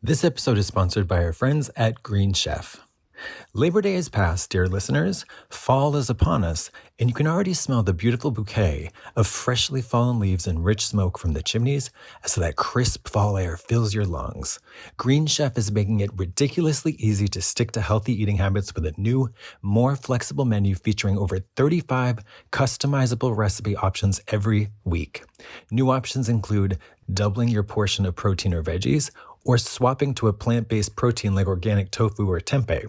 This episode is sponsored by our friends at Green Chef. Labor Day is past, dear listeners. Fall is upon us, and you can already smell the beautiful bouquet of freshly fallen leaves and rich smoke from the chimneys as that crisp fall air fills your lungs. Green Chef is making it ridiculously easy to stick to healthy eating habits with a new, more flexible menu featuring over 35 customizable recipe options every week. New options include doubling your portion of protein or veggies, or swapping to a plant-based protein like organic tofu or tempeh.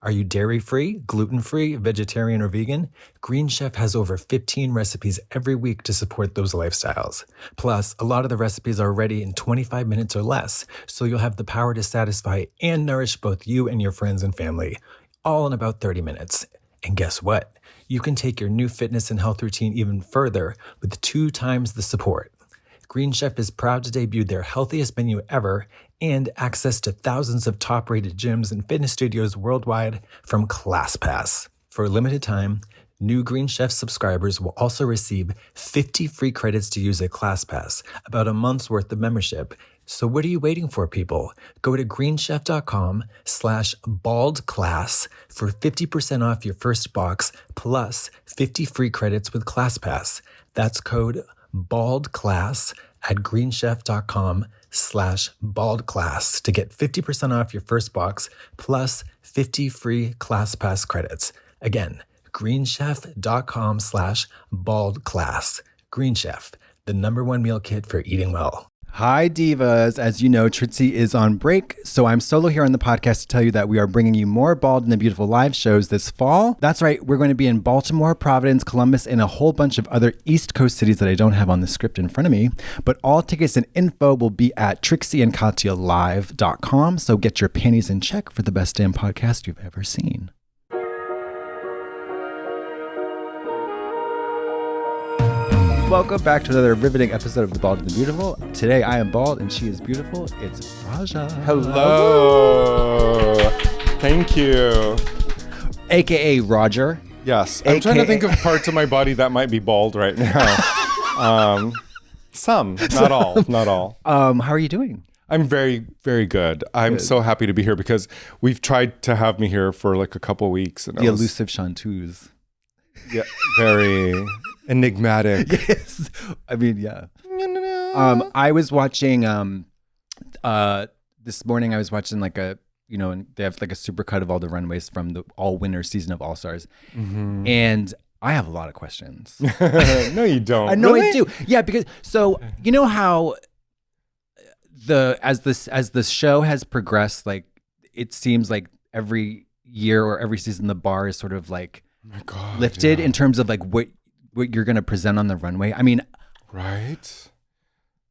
Are you dairy-free, gluten-free, vegetarian, or vegan? Green Chef has over 15 recipes every week to support those lifestyles. Plus, a lot of the recipes are ready in 25 minutes or less, so you'll have the power to satisfy and nourish both you and your friends and family, all in about 30 minutes. And guess what? You can take your new fitness and health routine even further with 2 times the support. Green Chef is proud to debut their healthiest menu ever and access to thousands of top-rated gyms and fitness studios worldwide from ClassPass. For a limited time, new Green Chef subscribers will also receive 50 free credits to use at ClassPass, about a month's worth of membership. So what are you waiting for, people? Go to greenchef.com/baldclass for 50% off your first box plus 50 free credits with ClassPass. That's code BaldClass at greenchef.com/baldclass to get 50% off your first box plus 50 free ClassPass credits. Again, greenchef.com/baldclass. Green Chef, the #1 meal kit for eating well. Hi, divas. As you know, Trixie is on break, so I'm solo here on the podcast to tell you that we are bringing you more Bald and the Beautiful live shows this fall. That's right. We're going to be in Baltimore, Providence, Columbus, and a whole bunch of other East Coast cities that I don't have on the script in front of me. But all tickets and info will be at trixieandkatyalive.com, so get your panties in check for the best damn podcast you've ever seen. Welcome back to another riveting episode of The Bald and the Beautiful. Today I am bald and she is beautiful. It's Raja. Hello. Thank you. AKA Roger. Yes. I'm trying to think of parts of my body that might be bald right now. Some, not all. How are you doing? I'm very, very good. I'm so happy to be here because we've tried to have me here for like a couple weeks. And the elusive Chanteuse. Yeah, very enigmatic. Yes. I mean, yeah. I was watching this morning I was watching like a, and they have like a supercut of all the runways from the all winter season of All Stars. Mm-hmm. And I have a lot of questions. No, you don't. I know really? I do. Yeah, because so you know how as the show has progressed, like it seems like every year or every season the bar is sort of like lifted in terms of like what you're going to present on the runway. I mean, right.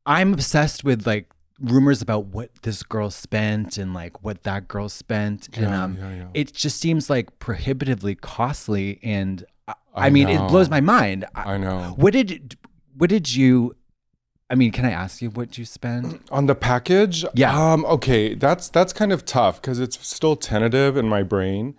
I'm obsessed with like rumors about what this girl spent and like what that girl spent. And it just seems like prohibitively costly. And I mean, it blows my mind. I know. What did you, I mean, can I ask you what you spend? On the package? Yeah. Okay. That's kind of tough because it's still tentative in my brain.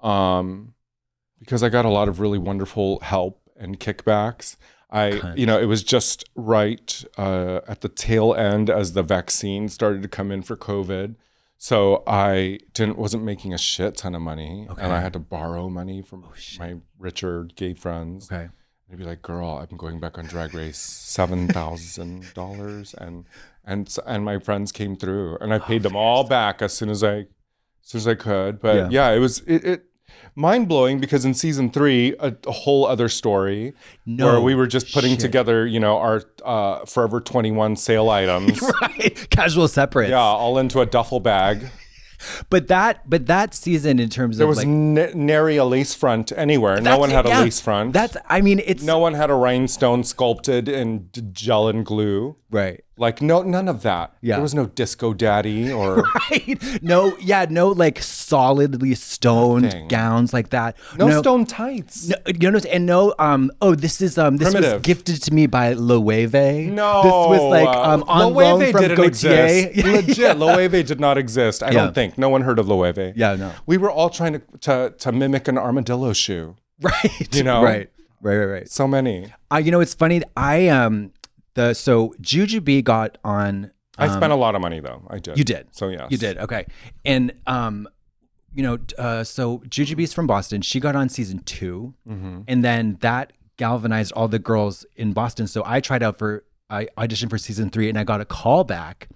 Because I got a lot of really wonderful help and kickbacks. It was just right at the tail end as the vaccine started to come in for COVID. So I wasn't making a shit ton of money. Okay. And I had to borrow money from my richer gay friends. Okay. And I'd be like, girl, I'm going back on Drag Race, $7,000. And my friends came through and I paid them all back as soon as I could. But it was mind-blowing because in season 3 a whole other story where we were just putting together our Forever 21 sale items, right? Casual separates, all into a duffel bag. But that season, in terms there of was nary a lace front anywhere. No one had a lace front. No one had a rhinestone sculpted in gel and glue. Right. Like none of that. Yeah. There was no disco daddy or right. No like solidly stoned gowns like that. No stone tights. No, this was gifted to me by Loewe. No. This was like on loan from Gautier. Exist. Legit, Loewe did not exist. I don't think. No one heard of Loewe. Yeah, no. We were all trying to mimic an armadillo shoe. Right. Right. So many. It's funny. So Jujubee got on I spent a lot of money though. I did. You did. So yes. You did. Okay. And so Jujubee's from Boston. She got on season 2, and then that galvanized all the girls in Boston. So I auditioned for season 3, and I got a call back.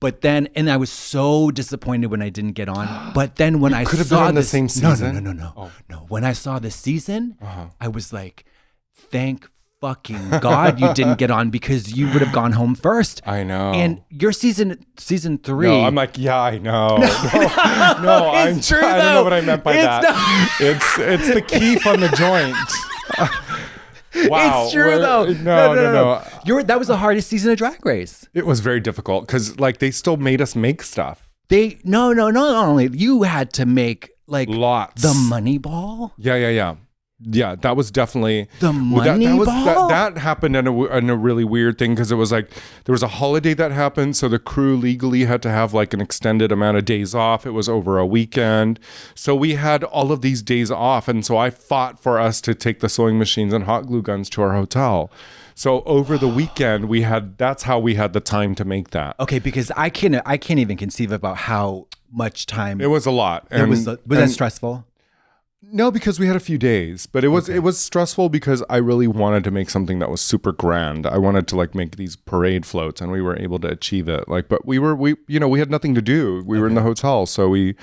But then, and I was so disappointed when I didn't get on. But then when I could have saw been in the same season. No. When I saw the season, I was like, thank fucking God you didn't get on, because you would have gone home first. I know. And your season 3. No, I'm like, yeah, I know. No, it's true, I don't know what I meant by that. Not. It's the keef on the joint. Wow. It's true though. No. That was the hardest season of Drag Race. It was very difficult because like they still made us make stuff. No. Not only you had to make like lots. The money ball. Yeah, that was definitely the money ball. That happened in a really weird thing, because it was like there was a holiday that happened, so the crew legally had to have like an extended amount of days off. It was over a weekend, so we had all of these days off, and so I fought for us to take the sewing machines and hot glue guns to our hotel. So over the weekend that's how we had the time to make that. Okay, because I can't even conceive about how much time. It was a lot. Was that stressful? No, because we had a few days, but it was stressful because I really wanted to make something that was super grand. I wanted to like make these parade floats, and we were able to achieve it. Like, but we had nothing to do. We were in the hotel, so we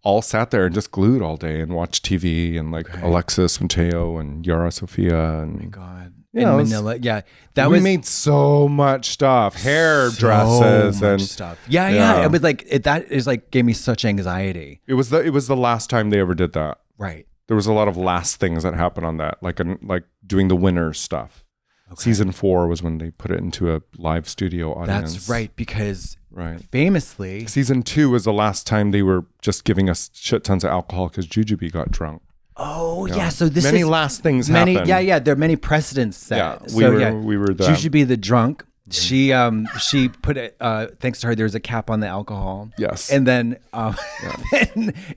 all sat there and just glued all day and watched TV, and like Alexis Mateo and Yara Sofia and oh my God. In Manila, we made so much stuff, dresses and stuff. Yeah. It was like that is like gave me such anxiety. It was the last time they ever did that. Right. There was a lot of last things that happened on that, like doing the winner stuff. Okay. Season 4 was when they put it into a live studio audience. That's right, because famously, season 2 was the last time they were just giving us shit tons of alcohol because Jujubee got drunk. Oh yeah, so this many last things happened. Yeah, there are many precedents set. Yeah, we were that. Jujubee the drunk. She put it. Thanks to her, there was a cap on the alcohol. Yes, and then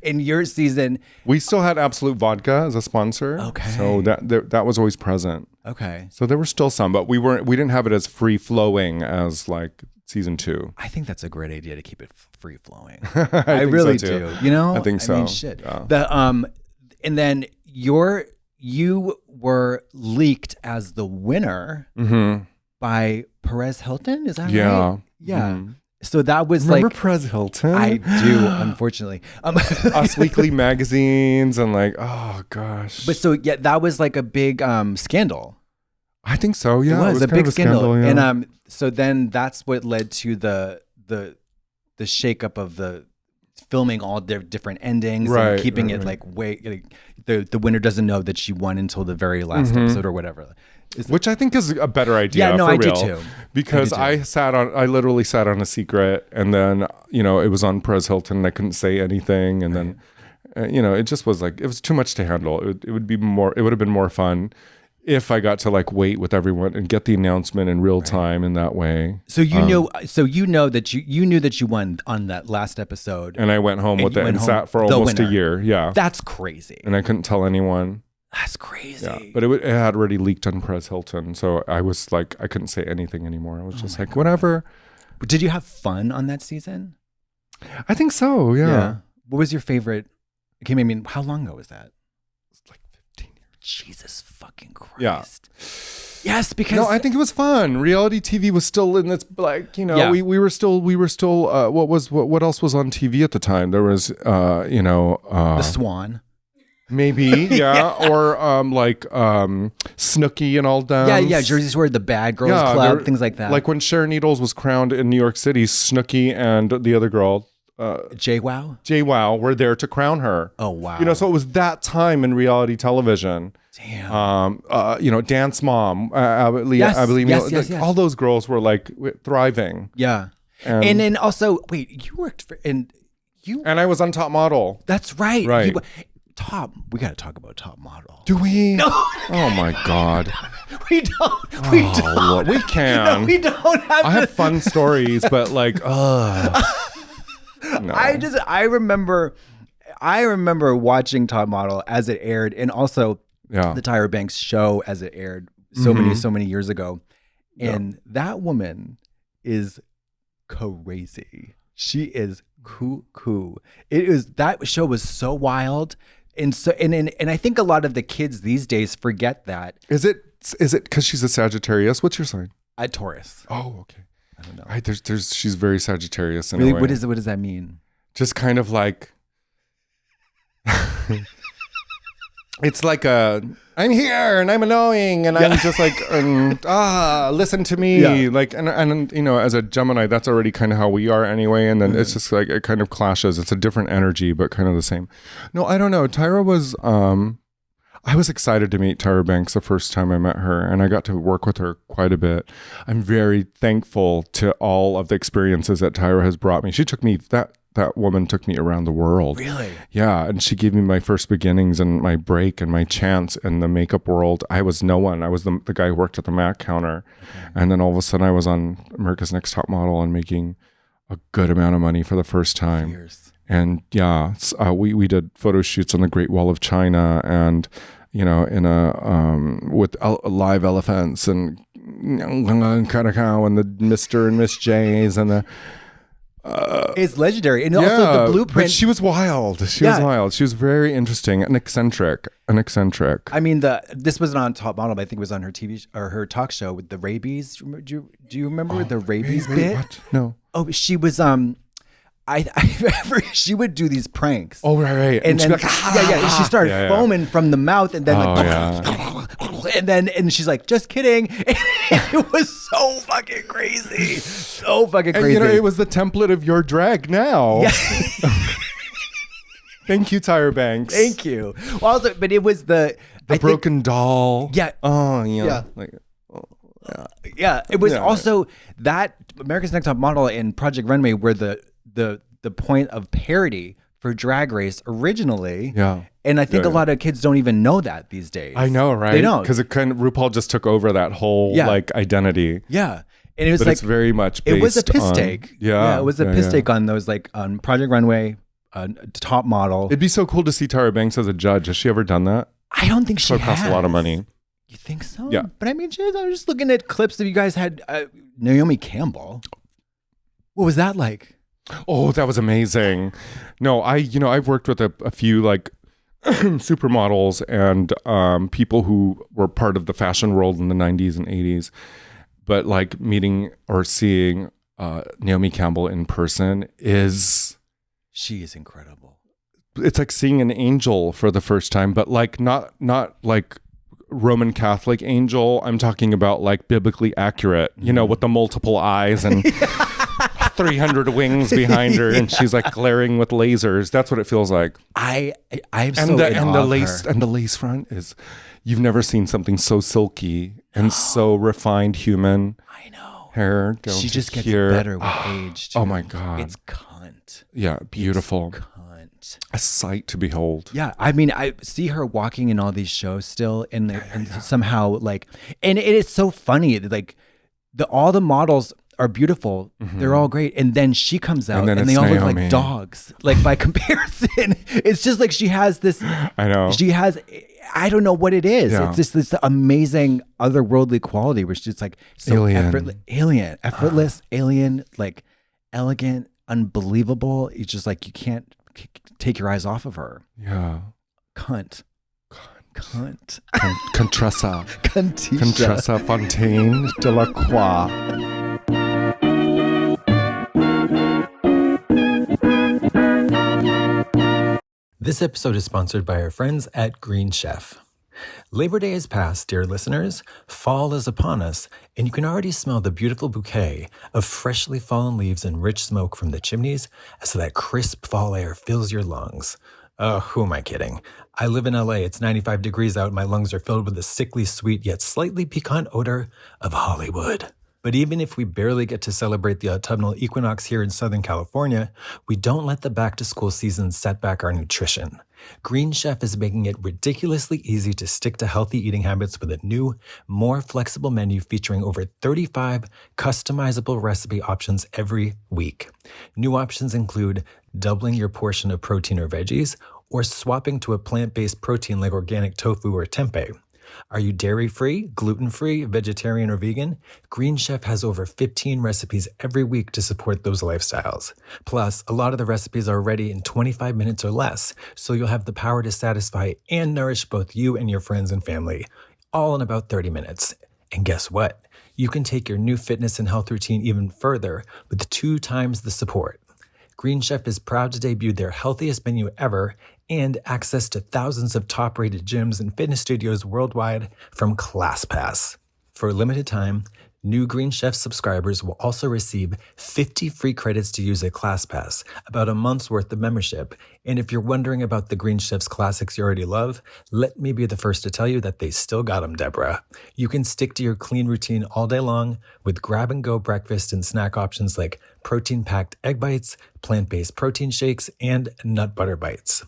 in your season, we still had Absolute Vodka as a sponsor. Okay, so that was always present. Okay, so there were still some, but we didn't have it as free flowing as like season 2. I think that's a great idea to keep it free flowing. I really do. You know, I think so. I mean, shit. Yeah. And then you were leaked as the winner by Perez Hilton. Is that right? Yeah. Mm-hmm. So that was Remember Perez Hilton? I do, unfortunately. Us weekly magazines and like, oh gosh. But so that was like a big scandal. I think so. Yeah, it was a big scandal. Yeah. And so then that's what led to the shakeup of the filming all their different endings and keeping it like the winner doesn't know that she won until the very last episode or whatever. Which I think is a better idea. Yeah, no, I do too. Because I literally sat on a secret, and then it was on Perez Hilton, and I couldn't say anything, and then it just was like it was too much to handle. It would have been more fun if I got to like wait with everyone and get the announcement in real time in that way. So you knew that you knew that you won on that last episode, and I went home with it and sat for almost a year. Yeah, that's crazy. And I couldn't tell anyone. That's crazy. Yeah, but it had already leaked on Perez Hilton, so I was like, I couldn't say anything anymore. I was just like, whatever. But did you have fun on that season? I think so. Yeah. What was your favorite? Okay, I mean, how long ago was that? It's like 15 years. Jesus fucking Christ. Yeah. Yes, because no, I think it was fun. Reality TV was still in its like, we were still what else was on TV at the time? There was The Swan. Maybe, yeah. Or Snooki and all that. Yeah, Jersey Shore, the Bad Girls Club, things like that. Like when Sharon Needles was crowned in New York City, Snooki and the other girl, JWoww were there to crown her. Oh wow. So it was that time in reality television. Damn. Dance Mom, I believe yes. all those girls were like thriving. Yeah. And then also, wait, you worked for and I was on Top Model. That's right. Right. We got to talk about Top Model. Do we? No. Oh my God. We don't. We don't. Lord, we can. No, we don't have. I have fun stories, but like, no. I remember watching Top Model as it aired, and also the Tyra Banks show as it aired so many years ago, and that woman is crazy. She is cuckoo. That show was so wild. And I think a lot of the kids these days forget that. Is it because she's a Sagittarius? What's your sign? Taurus. Oh, okay. I don't know. She's very Sagittarius in really, a way. what does that mean? Just kind of like it's like I'm here and I'm annoying and I'm just like listen to me. Like and you know, as a Gemini, that's already kind of how we are anyway. And then it's just like it kind of clashes. It's a different energy, but kind of the same. No, I don't know. Tyra was I was excited to meet Tyra Banks the first time I met her, and I got to work with her quite a bit. I'm very thankful to all of the experiences that Tyra has brought me. She took me that woman took me around the world. Really? Yeah. And she gave me my first beginnings and my break and my chance in the makeup world. I was no one. I was the guy who worked at the Mac counter. Okay. And then all of a sudden I was on America's Next Top Model and making a good amount of money for the first time. Years. And yeah, we did photo shoots on the Great Wall of China and, you know, in with live elephants and Karakau and the Mr. and Miss J's and the, it's legendary. And also the blueprint. But she was wild. She was wild. She was very interesting and eccentric. I mean, this wasn't on Top Model, but I think it was on her TV or her talk show with the rabies. Do you remember the rabies bit? What? No. Oh, she was she would do these pranks. Oh, right. And then, she'd be like, she started foaming from the mouth, and then and she's like, just kidding. It was so fucking crazy. And, you know, it was the template of your drag now. Yeah. Thank you, Tyra Banks. Thank you. Well, also, but it was the broken doll. Yeah. Oh, yeah. Yeah. Like, yeah. It was also that America's Next Top Model and Project Runway were the point of parody for Drag Race originally. Yeah. And I think a lot of kids don't even know that these days. I know, right? They don't. Because RuPaul just took over that whole like identity. Yeah. And it was it's very much based it was a piss take. Yeah. It was a piss take on those, like on Project Runway, Top Model. It'd be so cool to see Tyra Banks as a judge. Has she ever done that? I don't think she has. It costs a lot of money. You think so? Yeah. But I mean, I was just looking at clips that you guys had. Naomi Campbell. What was that like? Oh, that was amazing. No, I've worked with a few like supermodels and people who were part of the fashion world in the 90s and 80s. But like meeting or seeing Naomi Campbell in person she is incredible. It's like seeing an angel for the first time, but like not like Roman Catholic angel. I'm talking about like biblically accurate, you know, with the multiple eyes and 300 wings behind her, and she's like glaring with lasers. That's what it feels like. I'm the lace front is, you've never seen something so silky and so refined human. I know. Hair. She just gets better with age. Too. Oh my God. It's cunt. Yeah, beautiful. It's cunt. A sight to behold. Yeah, I mean, I see her walking in all these shows still, and somehow like, and it is so funny. Like, all the models are beautiful. Mm-hmm. They're all great. And then she comes out and they all look like dogs. Like by comparison, it's just like she has this, I know. She has, I don't know what it is. Yeah. It's just this amazing otherworldly quality where she's just like so effortless, alien, like elegant, unbelievable. It's just like, you can't take your eyes off of her. Yeah. Cunt. Contressa. Contressa Fontaine de la Croix. This episode is sponsored by our friends at Green Chef. Labor Day is past, dear listeners. Fall is upon us, and you can already smell the beautiful bouquet of freshly fallen leaves and rich smoke from the chimneys as that crisp fall air fills your lungs. Oh, who am I kidding? I live in LA. It's 95 degrees out. My lungs are filled with the sickly sweet yet slightly piquant odor of Hollywood. But even if we barely get to celebrate the autumnal equinox here in Southern California, we don't let the back-to-school season set back our nutrition. Green Chef is making it ridiculously easy to stick to healthy eating habits with a new, more flexible menu featuring over 35 customizable recipe options every week. New options include doubling your portion of protein or veggies, or swapping to a plant-based protein like organic tofu or tempeh. Are you dairy-free, gluten-free, vegetarian, or vegan? Green Chef has over 15 recipes every week to support those lifestyles. Plus, a lot of the recipes are ready in 25 minutes or less, so you'll have the power to satisfy and nourish both you and your friends and family, all in about 30 minutes. And guess what? You can take your new fitness and health routine even further with 2 times the support. Green Chef is proud to debut their healthiest menu ever and access to thousands of top-rated gyms and fitness studios worldwide from ClassPass. For a limited time, new Green Chef subscribers will also receive 50 free credits to use at ClassPass, about a month's worth of membership. And if you're wondering about the Green Chef's classics you already love, let me be the first to tell you that they still got them, Deborah. You can stick to your clean routine all day long with grab-and-go breakfast and snack options like protein-packed egg bites, plant-based protein shakes, and nut butter bites.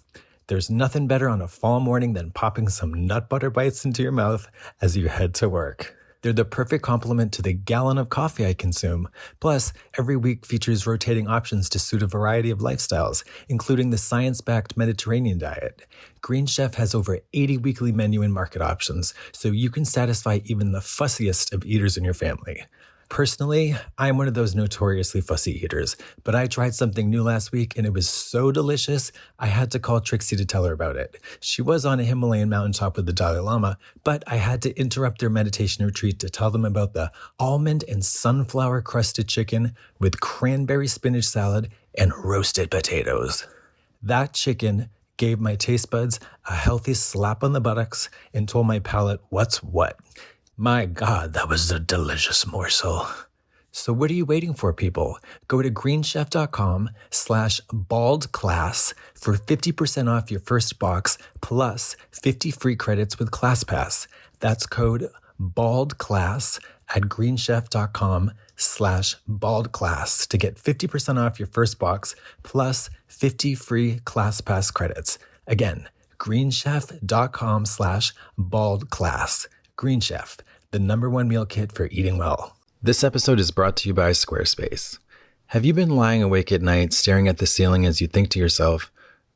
There's nothing better on a fall morning than popping some nut butter bites into your mouth as you head to work. They're the perfect complement to the gallon of coffee I consume. Plus, every week features rotating options to suit a variety of lifestyles, including the science-backed Mediterranean diet. Green Chef has over 80 weekly menu and market options, so you can satisfy even the fussiest of eaters in your family. Personally, I'm one of those notoriously fussy eaters, but I tried something new last week and it was so delicious, I had to call Trixie to tell her about it. She was on a Himalayan mountaintop with the Dalai Lama, but I had to interrupt their meditation retreat to tell them about the almond and sunflower crusted chicken with cranberry spinach salad and roasted potatoes. That chicken gave my taste buds a healthy slap on the buttocks and told my palate what's what. My God, that was a delicious morsel. So what are you waiting for, people? Go to greenchef.com/baldclass for 50% off your first box plus 50 free credits with ClassPass. That's code BALDClass at greenchef.com/baldclass to get 50% off your first box plus 50 free ClassPass credits. Again, greenchef.com/baldclass. Green Chef, the #1 meal kit for eating well. This episode is brought to you by Squarespace. Have you been lying awake at night staring at the ceiling as you think to yourself,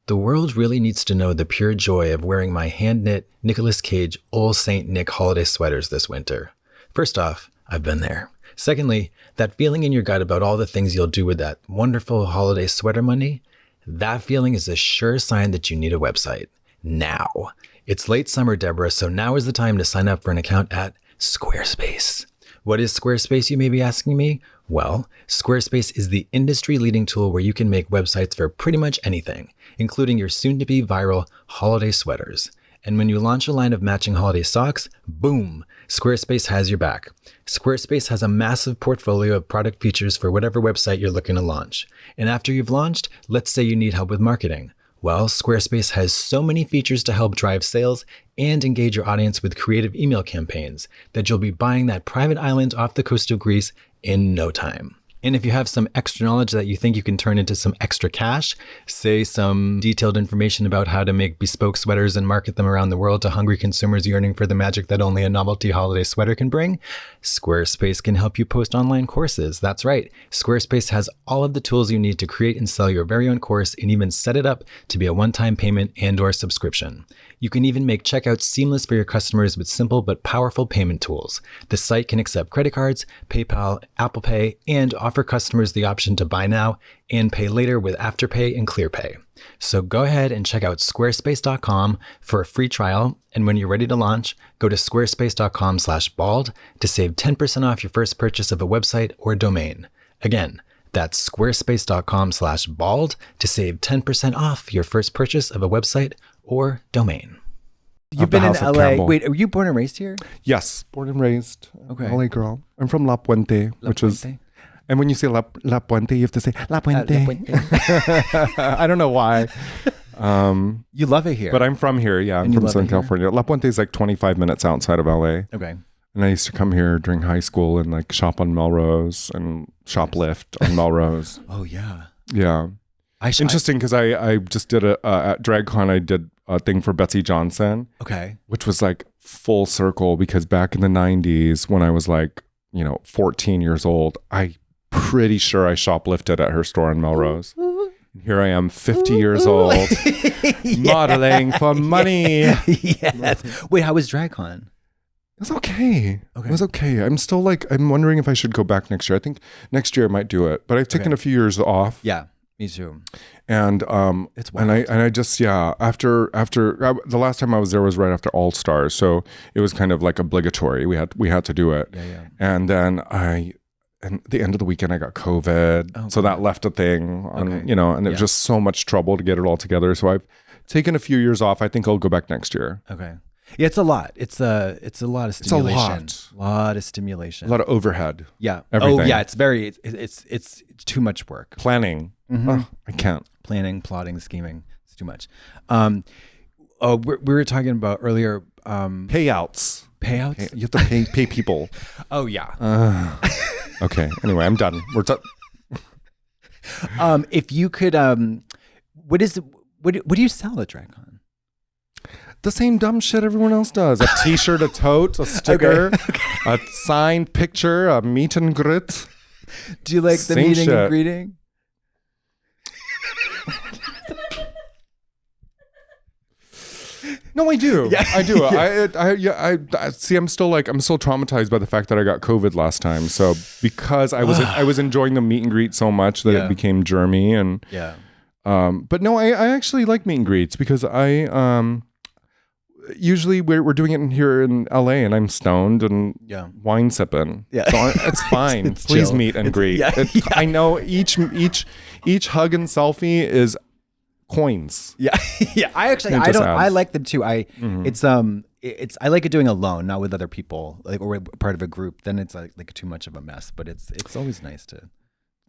the world really needs to know the pure joy of wearing my hand-knit Nicolas Cage Old Saint Nick holiday sweaters this winter? First off, I've been there. Secondly, that feeling in your gut about all the things you'll do with that wonderful holiday sweater money, that feeling is a sure sign that you need a website. Now. It's late summer, Deborah, so now is the time to sign up for an account at Squarespace. What is Squarespace, you may be asking me? Well, Squarespace is the industry-leading tool where you can make websites for pretty much anything, including your soon-to-be viral holiday sweaters. And when you launch a line of matching holiday socks, boom, Squarespace has your back. Squarespace has a massive portfolio of product features for whatever website you're looking to launch. And after you've launched, let's say you need help with marketing. Well, Squarespace has so many features to help drive sales and engage your audience with creative email campaigns that you'll be buying that private island off the coast of Greece in no time. And if you have some extra knowledge that you think you can turn into some extra cash, say some detailed information about how to make bespoke sweaters and market them around the world to hungry consumers yearning for the magic that only a novelty holiday sweater can bring, Squarespace can help you post online courses. That's right. Squarespace has all of the tools you need to create and sell your very own course and even set it up to be a one-time payment and/or subscription. You can even make checkout seamless for your customers with simple but powerful payment tools. The site can accept credit cards, PayPal, Apple Pay, and offer customers the option to buy now and pay later with Afterpay and ClearPay. So go ahead and check out squarespace.com for a free trial. And when you're ready to launch, go to squarespace.com/bald to save 10% off your first purchase of a website or domain. Again, that's squarespace.com/bald to save 10% off your first purchase of a website or domain. You've been in LA. Wait, are you born and raised here? Yes, born and raised. Okay. LA girl. I'm from La Puente, which is. And when you say La Puente, you have to say La Puente. La Puente. I don't know why. You love it here. But I'm from here. Yeah, I'm from Southern California. La Puente is like 25 minutes outside of LA. Okay. And I used to come here during high school and like shop on Melrose and shoplift on Melrose. Oh, yeah. Yeah. Interesting because I just did at DragCon, I did a thing for Betsy Johnson. Okay. Which was like full circle because back in the 90s when I was like, 14 years old, I pretty sure I shoplifted at her store in Melrose. Here I am 50 years old, modeling for money. Yes. Wait, how was DragCon? It's okay. It was okay. I'm still like, I'm wondering if I should go back next year. I think next year I might do it, but I've taken a few years off. Yeah, me too. And it's wild. and I just after the last time I was there was right after All Stars, so it was kind of like obligatory. We had to do it. Yeah. And then and the end of the weekend I got COVID, so that left a thing on and it was just so much trouble to get it all together. So I've taken a few years off. I think I'll go back next year. Okay. Yeah, it's a lot. It's a lot of stimulation. It's a lot of stimulation. A lot of overhead. Yeah. Everything. Oh, yeah. It's too much work. Planning. I can't. Planning, plotting, scheming. It's too much. We were talking about earlier. Payouts. Payouts. You have to pay people. Oh yeah. Okay. Anyway, I'm done. We're done. If you could, what do you sell at DragCon? The same dumb shit everyone else does. A t-shirt, a tote, a sticker, a signed picture, a meet and greet. Do you like the meeting and greeting? No, I do. Yeah. I do. I see. I'm still traumatized by the fact that I got COVID last time. So because I was enjoying the meet and greet so much that it became germy and but no, I actually like meet and greets because usually we're doing it here in LA and I'm stoned and wine sipping. Yeah. So it's fine. It's Please chill. meet and greet. I know each hug and selfie is coins. Yeah. Yeah. I like them too. I like it doing alone, not with other people, like or part of a group. Then it's like too much of a mess. But it's always nice to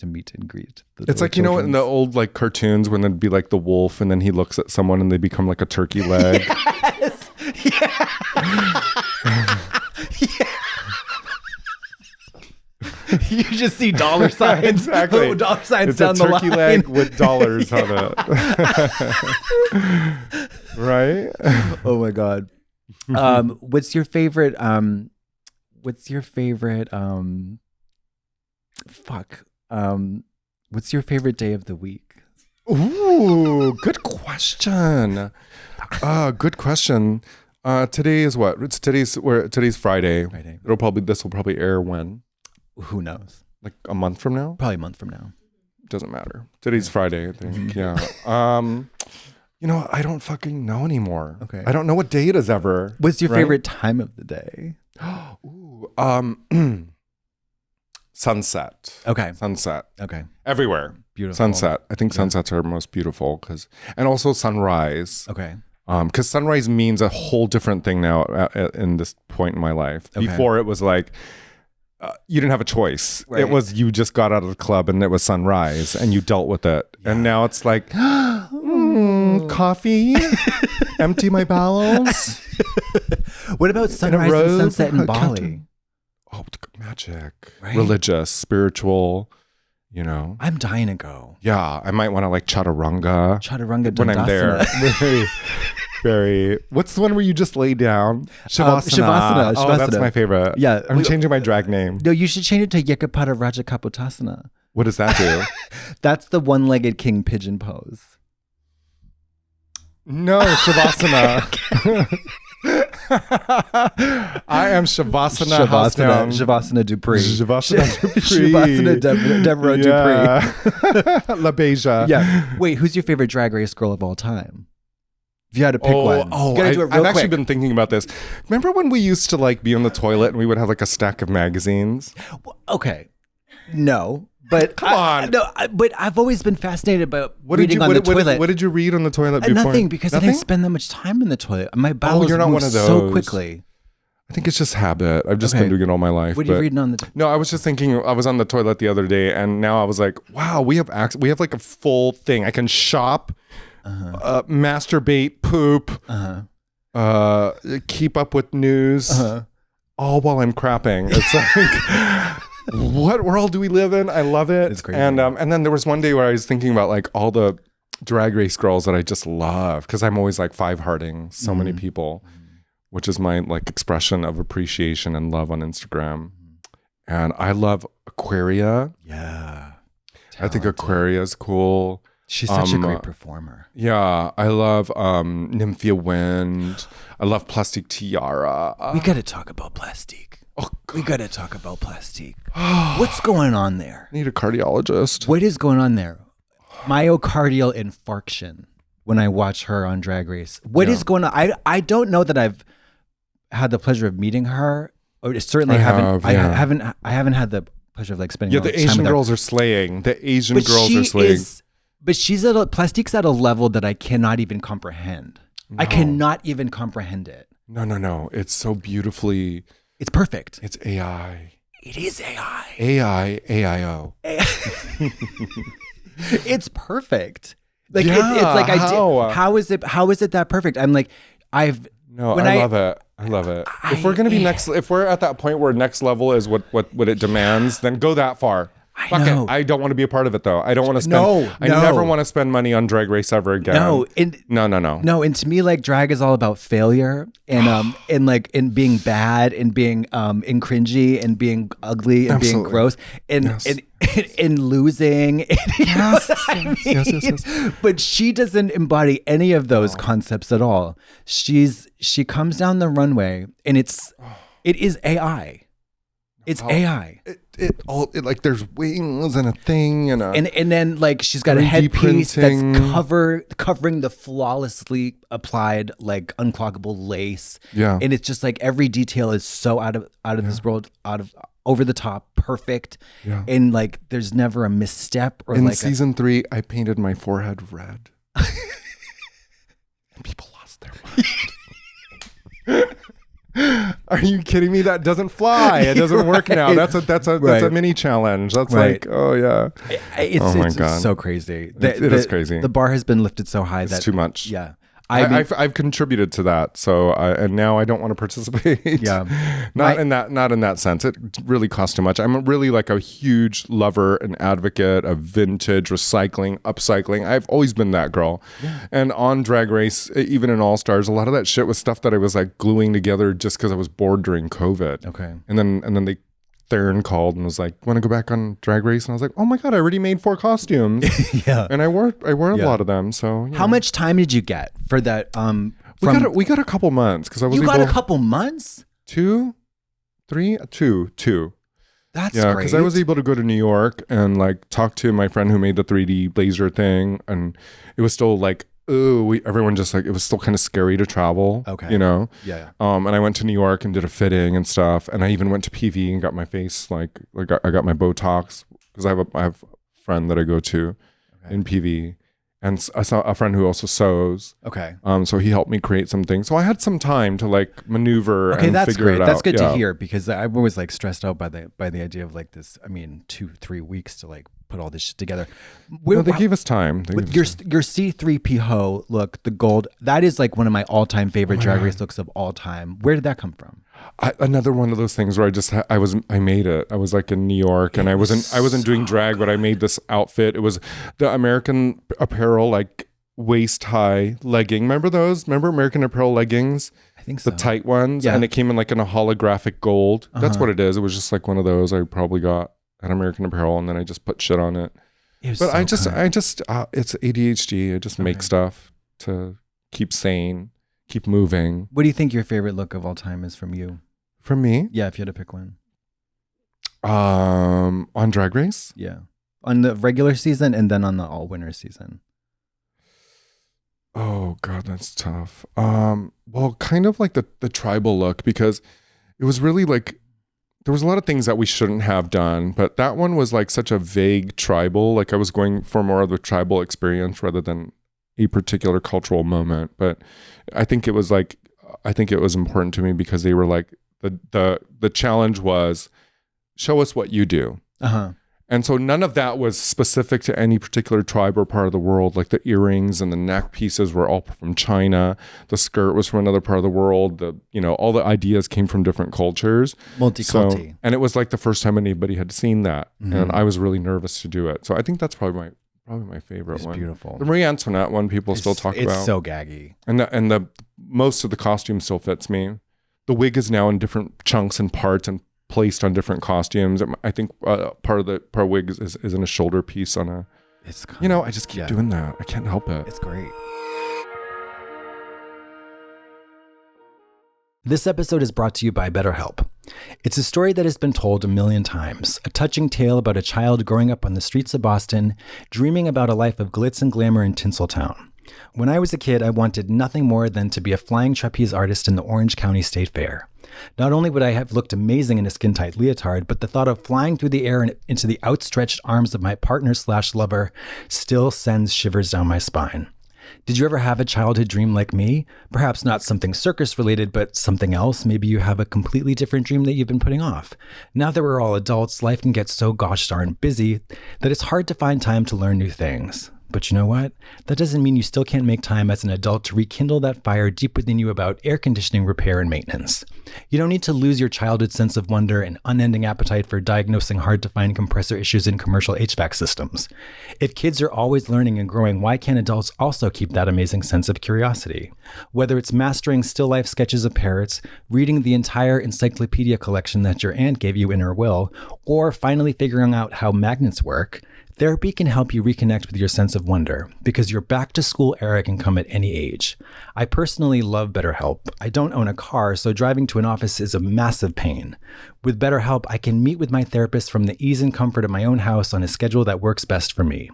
meet and greet. It's like, in the old like cartoons when there'd be like the wolf and then he looks at someone and they become like a turkey leg. Yes. Yeah. Yeah. You just see dollar signs. Exactly. Little dollar signs it's down the line. It's a turkey leg with dollars on it. Right? Oh my God. What's your favorite what's your favorite day of the week? Ooh, good question. Good question. Today is what? Today's Friday. This will probably air when? Who knows? Like a month from now? Probably a month from now. Doesn't matter. Today's Friday, I think. Yeah. I don't fucking know anymore. Okay. I don't know what day it is ever. What's your favorite time of the day? Sunset. Okay. Sunset. Okay. Everywhere. Beautiful. Sunset. I think sunsets are most beautiful and also sunrise. Okay. Because sunrise means a whole different thing now in this point in my life. Okay. Before it was like, you didn't have a choice. Right. It was you just got out of the club and it was sunrise and you dealt with it. Yeah. And now it's like, coffee, empty my bowels. What about sunrise and sunset in Bali? Oh, magic. Right? Religious, spiritual, I'm dying to go. Yeah, I might want to like chaturanga. When I'm there. Very, very. What's the one where you just lay down? Shavasana. Oh, that's my favorite. Yeah. I'm changing my drag name. No, you should change it to Yekapada Rajakapotasana. What does that do? That's the one-legged king pigeon pose. No, Shavasana. I am Shavasana. Shavasana Dupree. Shavasana Deborah Dupree. La Beja. Yeah. Wait, who's your favorite drag race girl of all time? If you had to pick one. Oh, I've actually been thinking about this. Remember when we used to like be on the toilet and we would have like a stack of magazines? Okay. No. But come on. But I've always been fascinated by reading on the toilet. What did you read on the toilet before? Nothing, because I didn't spend that much time in the toilet. My bowels you're not move one of those. so quickly. I think it's just habit. I've just been doing it all my life. What are you reading on the toilet? No, I was just thinking, I was on the toilet the other day and now I was like, wow, we have like a full thing. I can shop, masturbate, poop, keep up with news, all while I'm crapping. It's like... What world do we live in? I love it. It's crazy. And then there was one day where I was thinking about like all the drag race girls that I just love because I'm always like five-hearting so many people, which is my like expression of appreciation and love on Instagram. And I love Aquaria. Yeah. I think Aquaria is cool. She's such a great performer. Yeah, I love Nymphia Wind. I love Plastique Tiara. We got to talk about Plastique. Oh, we got to talk about Plastique. What's going on there? Need a cardiologist. What is going on there? Myocardial infarction when I watch her on Drag Race. What is going on? I don't know that I've had the pleasure of meeting her. Or certainly I haven't had the pleasure of like spending. Yeah, the Asian girls are slaying. The Asian girls are slaying. But Plastique's at a level that I cannot even comprehend. No. I cannot even comprehend it. No. It's so beautifully. It's perfect. It's AI. It is AI. AIO. It's perfect. Like it's like how is it that perfect? I'm like I love it. I love it. If we're gonna be if we're at that point where next level is what it demands, then go that far. Fuck it. I don't want to be a part of it though. I don't want to spend. I never want to spend money on Drag Race ever again. No. And to me, like drag is all about failure and like in being bad and being and cringy and being ugly and being gross and losing. Yes. But she doesn't embody any of those concepts at all. She comes down the runway and it is AI. It's AI. It like there's wings and a thing and then like she's got a headpiece that's covering the flawlessly applied like uncloggable lace. Yeah. And it's just like every detail is so out of this world, over the top, perfect. Yeah. And like there's never a misstep or in like season 3 I painted my forehead red. And people lost their mind. Are you kidding me? That doesn't fly. It doesn't work now. That's a mini challenge. That's like, oh yeah. It's so crazy. It is crazy. The bar has been lifted so high it's too much. Yeah. I've contributed to that, so and now I don't want to participate. Yeah, not in that sense. It really costs too much. I'm really like a huge lover and advocate of vintage recycling, upcycling. I've always been that girl. Yeah. And on Drag Race, even in All Stars, a lot of that shit was stuff that I was like gluing together just because I was bored during COVID. Okay, and then they. Theron called and was like, "Want to go back on Drag Race?" And I was like, "Oh my god, I already made 4 costumes." Yeah, and I wore a lot of them. So how much time did you get for that? We got a couple months because I was. You got a couple months? 2, 3, 2. That's great. Because I was able to go to New York and like talk to my friend who made the 3D laser thing, and it was still like. Everyone just like it was still kind of scary to travel. Okay, you know. Yeah. And I went to New York and did a fitting and stuff, and I even went to PV and got my face like I got my Botox because I have a friend that I go to in PV, and I saw a friend who also sews. Okay. So he helped me create some things. So I had some time to like maneuver. Okay, and that's figure great. it out. That's good to hear because I'm always like stressed out by the idea of like this. I mean, 2-3 weeks to like. Put all this shit together. They gave us time. Your C3PO look, the gold, that is like one of my all-time favorite Drag Race looks of all time. Where did that come from? Another one of those things where I made it. I was like in New York and I wasn't doing drag, but I made this outfit. It was the American Apparel like waist high legging. Remember those? Remember American Apparel leggings? I think so. The tight ones. Yeah. And it came in like in a holographic gold. That's what it is. It was just like one of those I probably got at American Apparel, and then I just put shit on it. But so I just it's ADHD. I just make stuff to keep sane, keep moving. What do you think your favorite look of all time is from you? From me? Yeah, if you had to pick one. On Drag Race? Yeah. On the regular season and then on the all winter season. Oh God, that's tough. Well, kind of like the tribal look because it was really like there was a lot of things that we shouldn't have done, but that one was like such a vague tribal. Like I was going for more of the tribal experience rather than a particular cultural moment. But I think it was important to me because they were like the challenge was show us what you do. And so none of that was specific to any particular tribe or part of the world. Like the earrings and the neck pieces were all from China. The skirt was from another part of the world. All the ideas came from different cultures. Multi-culti. And it was like the first time anybody had seen that. Mm-hmm. And I was really nervous to do it. So I think that's probably my favorite one. It's beautiful. The Marie Antoinette one people still talk about. It's so gaggy. And the most of the costume still fits me. The wig is now in different chunks and parts and placed on different costumes. I think part of wig is in a shoulder piece on It's I just keep doing that. I can't help it. It's great. This episode is brought to you by BetterHelp. It's a story that has been told a million times, a touching tale about a child growing up on the streets of Boston, dreaming about a life of glitz and glamour in Tinseltown. When I was a kid, I wanted nothing more than to be a flying trapeze artist in the Orange County State Fair. Not only would I have looked amazing in a skin-tight leotard, but the thought of flying through the air and into the outstretched arms of my partner/lover still sends shivers down my spine. Did you ever have a childhood dream like me? Perhaps not something circus-related, but something else. Maybe you have a completely different dream that you've been putting off. Now that we're all adults, life can get so gosh darn busy that it's hard to find time to learn new things. But you know what? That doesn't mean you still can't make time as an adult to rekindle that fire deep within you about air conditioning repair and maintenance. You don't need to lose your childhood sense of wonder and unending appetite for diagnosing hard-to-find compressor issues in commercial HVAC systems. If kids are always learning and growing, why can't adults also keep that amazing sense of curiosity? Whether it's mastering still life sketches of parrots, reading the entire encyclopedia collection that your aunt gave you in her will, or finally figuring out how magnets work, therapy can help you reconnect with your sense of wonder, because your back-to-school era can come at any age. I personally love BetterHelp. I don't own a car, so driving to an office is a massive pain. With BetterHelp, I can meet with my therapist from the ease and comfort of my own house on a schedule that works best for me.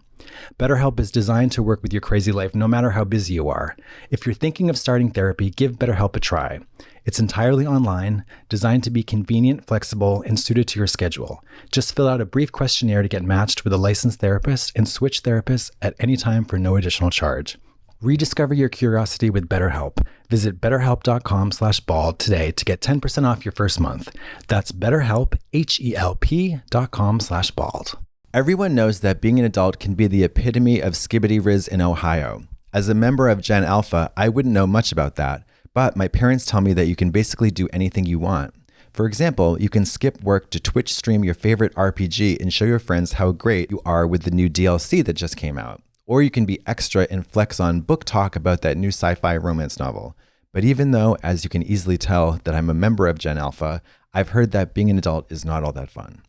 BetterHelp is designed to work with your crazy life no matter how busy you are. If you're thinking of starting therapy, give BetterHelp a try. It's entirely online, designed to be convenient, flexible, and suited to your schedule. Just fill out a brief questionnaire to get matched with a licensed therapist and switch therapists at any time for no additional charge. Rediscover your curiosity with BetterHelp. Visit betterhelp.com/bald today to get 10% off your first month. That's BetterHelp, HELP.com/bald. Everyone knows that being an adult can be the epitome of skibbity riz in Ohio. As a member of Gen Alpha, I wouldn't know much about that, but my parents tell me that you can basically do anything you want. For example, you can skip work to Twitch stream your favorite RPG and show your friends how great you are with the new DLC that just came out. Or you can be extra and flex on book talk about that new sci-fi romance novel. But even though, as you can easily tell, that I'm a member of Gen Alpha, I've heard that being an adult is not all that fun.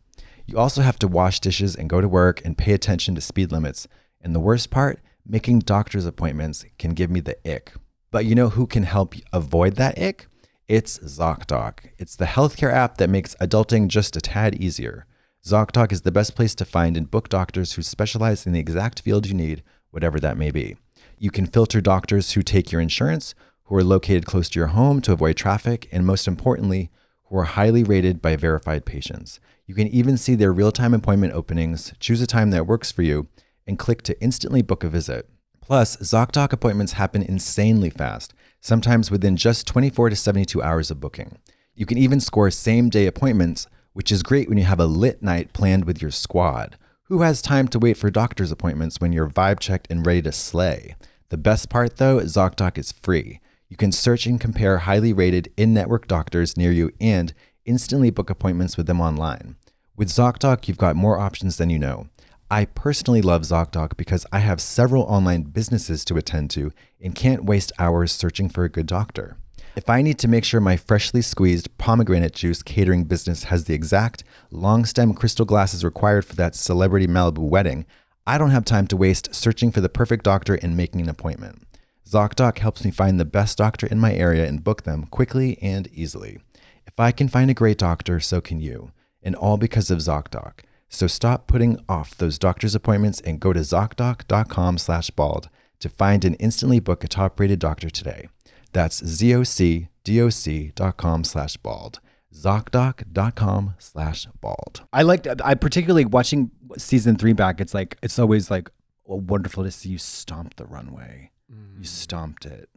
You also have to wash dishes and go to work and pay attention to speed limits. And the worst part, making doctor's appointments can give me the ick. But you know who can help avoid that ick? It's Zocdoc. It's the healthcare app that makes adulting just a tad easier. Zocdoc is the best place to find and book doctors who specialize in the exact field you need, whatever that may be. You can filter doctors who take your insurance, who are located close to your home to avoid traffic, and most importantly, who are highly rated by verified patients. You can even see their real-time appointment openings, choose a time that works for you, and click to instantly book a visit. Plus, Zocdoc appointments happen insanely fast, sometimes within just 24 to 72 hours of booking. You can even score same-day appointments, which is great when you have a lit night planned with your squad. Who has time to wait for doctor's appointments when you're vibe-checked and ready to slay? The best part, though, Zocdoc is free. You can search and compare highly rated in-network doctors near you and instantly book appointments with them online. With Zocdoc, you've got more options than you know. I personally love Zocdoc because I have several online businesses to attend to and can't waste hours searching for a good doctor. If I need to make sure my freshly squeezed pomegranate juice catering business has the exact long stem crystal glasses required for that celebrity Malibu wedding, I don't have time to waste searching for the perfect doctor and making an appointment. Zocdoc helps me find the best doctor in my area and book them quickly and easily. If I can find a great doctor, so can you. And all because of Zocdoc. So stop putting off those doctor's appointments and go to Zocdoc.com/bald to find and instantly book a top-rated doctor today. That's ZocDoc.com/bald. Zocdoc.com/bald. I particularly watching season 3 back. It's always like wonderful to see you stomp the runway. You stomped it.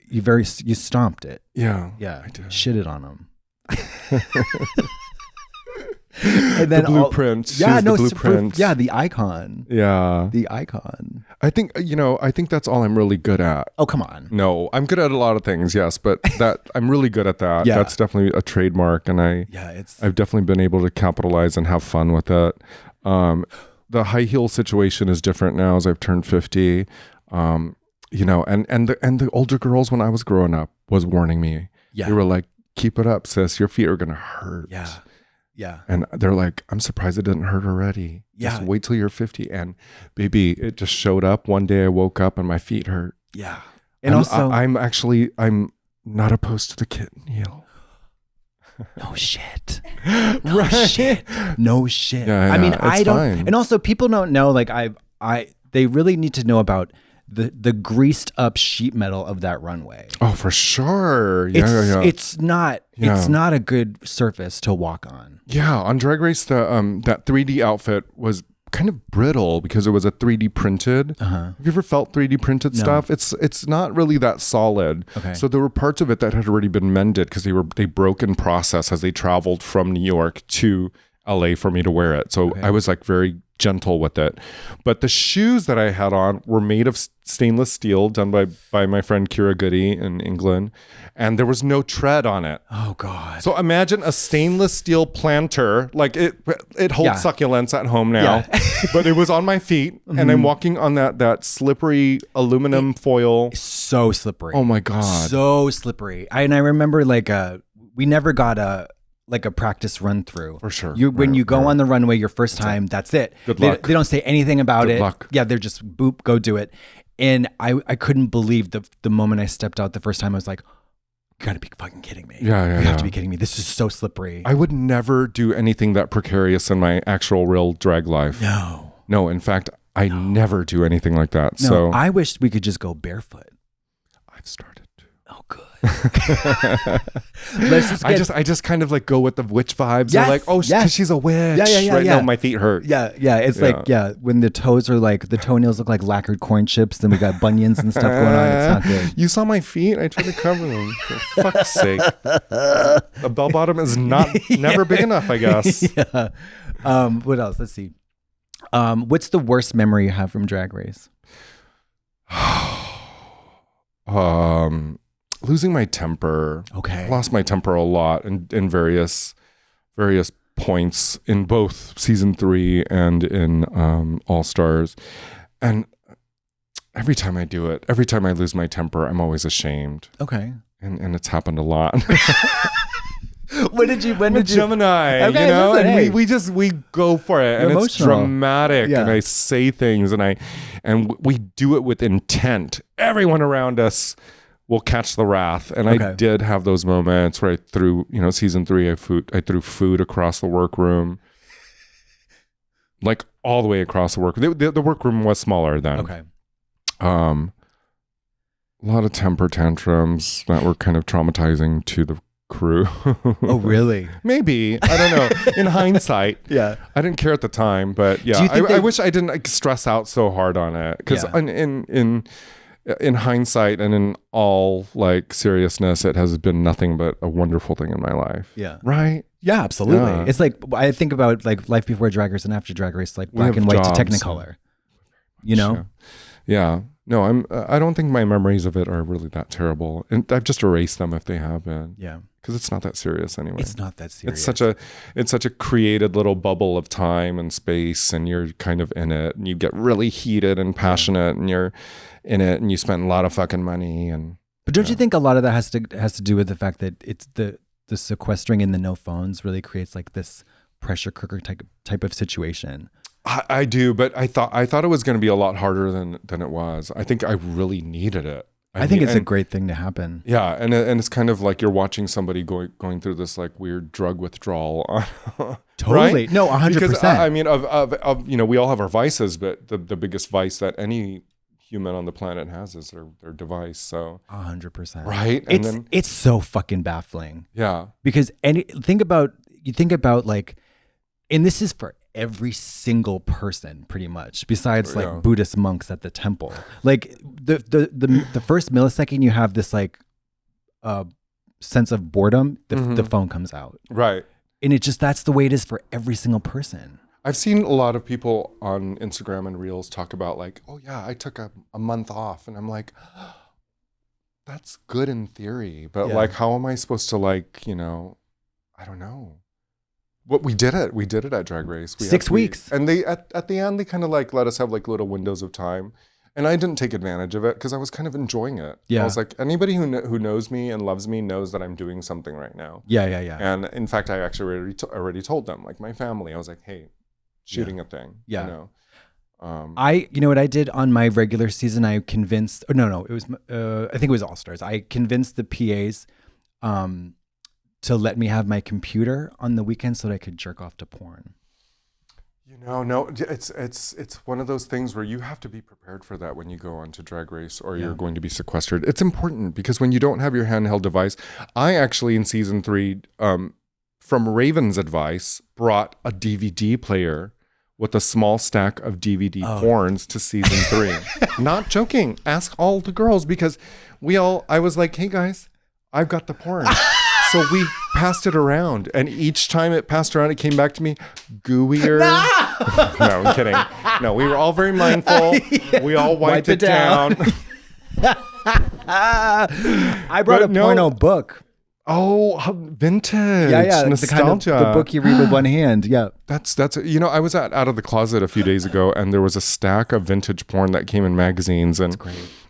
You stomped it. Yeah. I did. Shitted on them. And then the blueprint. The blueprint. The icon. Yeah. The icon. I think that's all I'm really good at. Oh, come on. No, I'm good at a lot of things, yes, but that I'm really good at that. Yeah. That's definitely a trademark, and I've definitely been able to capitalize and have fun with it. The high heel situation is different now as I've turned 50. And the older girls when I was growing up was warning me. Yeah. They were like, "Keep it up, sis. Your feet are gonna hurt." Yeah. Yeah. And they're like, I'm surprised it didn't hurt already. Yeah. Just wait till you're 50. And baby, it just showed up. One day I woke up and my feet hurt. Yeah. And I'm not opposed to the kitten heel. No shit. No shit. No shit. Yeah, I mean, I don't. fine. And also, people don't know. Like, they really need to know about the greased up sheet metal of that runway. Oh, for sure. It's not a good surface to walk on. Yeah, on Drag Race, that 3D outfit was kind of brittle because it was a 3D printed. Have you ever felt 3D printed stuff? It's not really that solid. Okay. So there were parts of it that had already been mended because they broke in process as they traveled from New York to LA for me to wear it. So I was like very gentle with it. But the shoes that I had on were made of stainless steel, done by my friend Kira Goody in England, and there was no tread on it. Oh God. So imagine a stainless steel planter, like it holds succulents at home now, but it was on my feet and I'm walking on that slippery aluminum foil. So slippery. Oh my God. So slippery. I remember like we never got a practice run through. For sure. When you go on the runway your first time, that's it. Good luck. They don't say anything about it. Good luck. Yeah, they're just boop, go do it. And I couldn't believe the moment I stepped out the first time. I was like, you gotta be fucking kidding me. Yeah. You have to be kidding me. This is so slippery. I would never do anything that precarious in my actual real drag life. No, in fact, I never do anything like that. No, so I wish we could just go barefoot. I've started to. Oh, good. Let's just get, I just kind of like go with the witch vibes. Yes, Like, oh, because she's a witch. Yeah. Right now, my feet hurt. Yeah. It's like, when the toes are like, the toenails look like lacquered corn chips, then we got bunions and stuff going on. It's not good. You saw my feet? I tried to cover them. For fuck's sake. The bell bottom is never big enough, I guess. Yeah. What else? Let's see. What's the worst memory you have from Drag Race? Losing my temper. Okay. I lost my temper a lot in various points in both season 3 and in All Stars. And every time I do it, every time I lose my temper, I'm always ashamed. Okay. And it's happened a lot. When did you Gemini, okay, you know, listen, and we go for it. You're and emotional. It's dramatic. Yeah. And I say things and we do it with intent. Everyone around us will catch the wrath. And I did have those moments where I threw, season 3, I threw food across the workroom. Like all the way across the workroom. The workroom was smaller then. Okay. A lot of temper tantrums that were kind of traumatizing to the crew. Oh, really? Maybe. I don't know. In hindsight. Yeah. I didn't care at the time, but yeah. I wish I didn't stress out so hard on it. Because in hindsight and in all like seriousness, it has been nothing but a wonderful thing in my life. Yeah. Right? Yeah, absolutely. Yeah. It's like, I think about like life before Drag Race and after Drag Race, like black and white to Technicolor. You know? Yeah. No, I don't think my memories of it are really that terrible. And I've just erased them if they have been. Yeah. Because it's not that serious anyway. It's not that serious. It's such a created little bubble of time and space, and you're kind of in it, and you get really heated and passionate, and you're in it, and you spend a lot of fucking money. But don't you think a lot of that has to do with the fact that it's the sequestering and the no phones really creates like this pressure cooker type of situation? I do, but I thought it was going to be a lot harder than it was. I think I really needed it. I think it's a great thing to happen. Yeah, and it's kind of like you're watching somebody going through this like weird drug withdrawal. Totally, right? No, 100%. Because I mean, of we all have our vices, but the biggest vice that any human on the planet has is their device. So 100%, right? And it's so fucking baffling. Yeah, because you think about like, and this is for every single person pretty much, besides like Buddhist monks at the temple. Like the first millisecond you have this like sense of boredom, the phone comes out. Right. And that's the way it is for every single person. I've seen a lot of people on Instagram and Reels talk about like, oh yeah, I took a month off, and I'm like, that's good in theory, but like, how am I supposed to like, I don't know. What we did it at Drag Race. 6 weeks. And they at the end they kind of like let us have like little windows of time. And I didn't take advantage of it because I was kind of enjoying it. Yeah. I was like, anybody who knows me and loves me knows that I'm doing something right now. Yeah. And in fact, I actually already told them, like my family, I was like, hey, shooting a thing. Yeah. You know? You know what I did on my regular season? I convinced, it was, I think it was All Stars. I convinced the PAs to let me have my computer on the weekend so that I could jerk off to porn. No, it's one of those things where you have to be prepared for that when you go on to Drag Race or you're going to be sequestered. It's important because when you don't have your handheld device, I actually in season 3, from Raven's advice, brought a DVD player with a small stack of DVD porns to season 3. Not joking. Ask all the girls because I was like, hey guys, I've got the porn. So we passed it around, and each time it passed around, it came back to me gooier. No, I'm kidding. No, we were all very mindful. We all wiped it down. I brought a porno book. Oh, vintage. Yeah. Nostalgia. The book you read with one hand. Yeah. That's I was out of the closet a few days ago, and there was a stack of vintage porn that came in magazines. And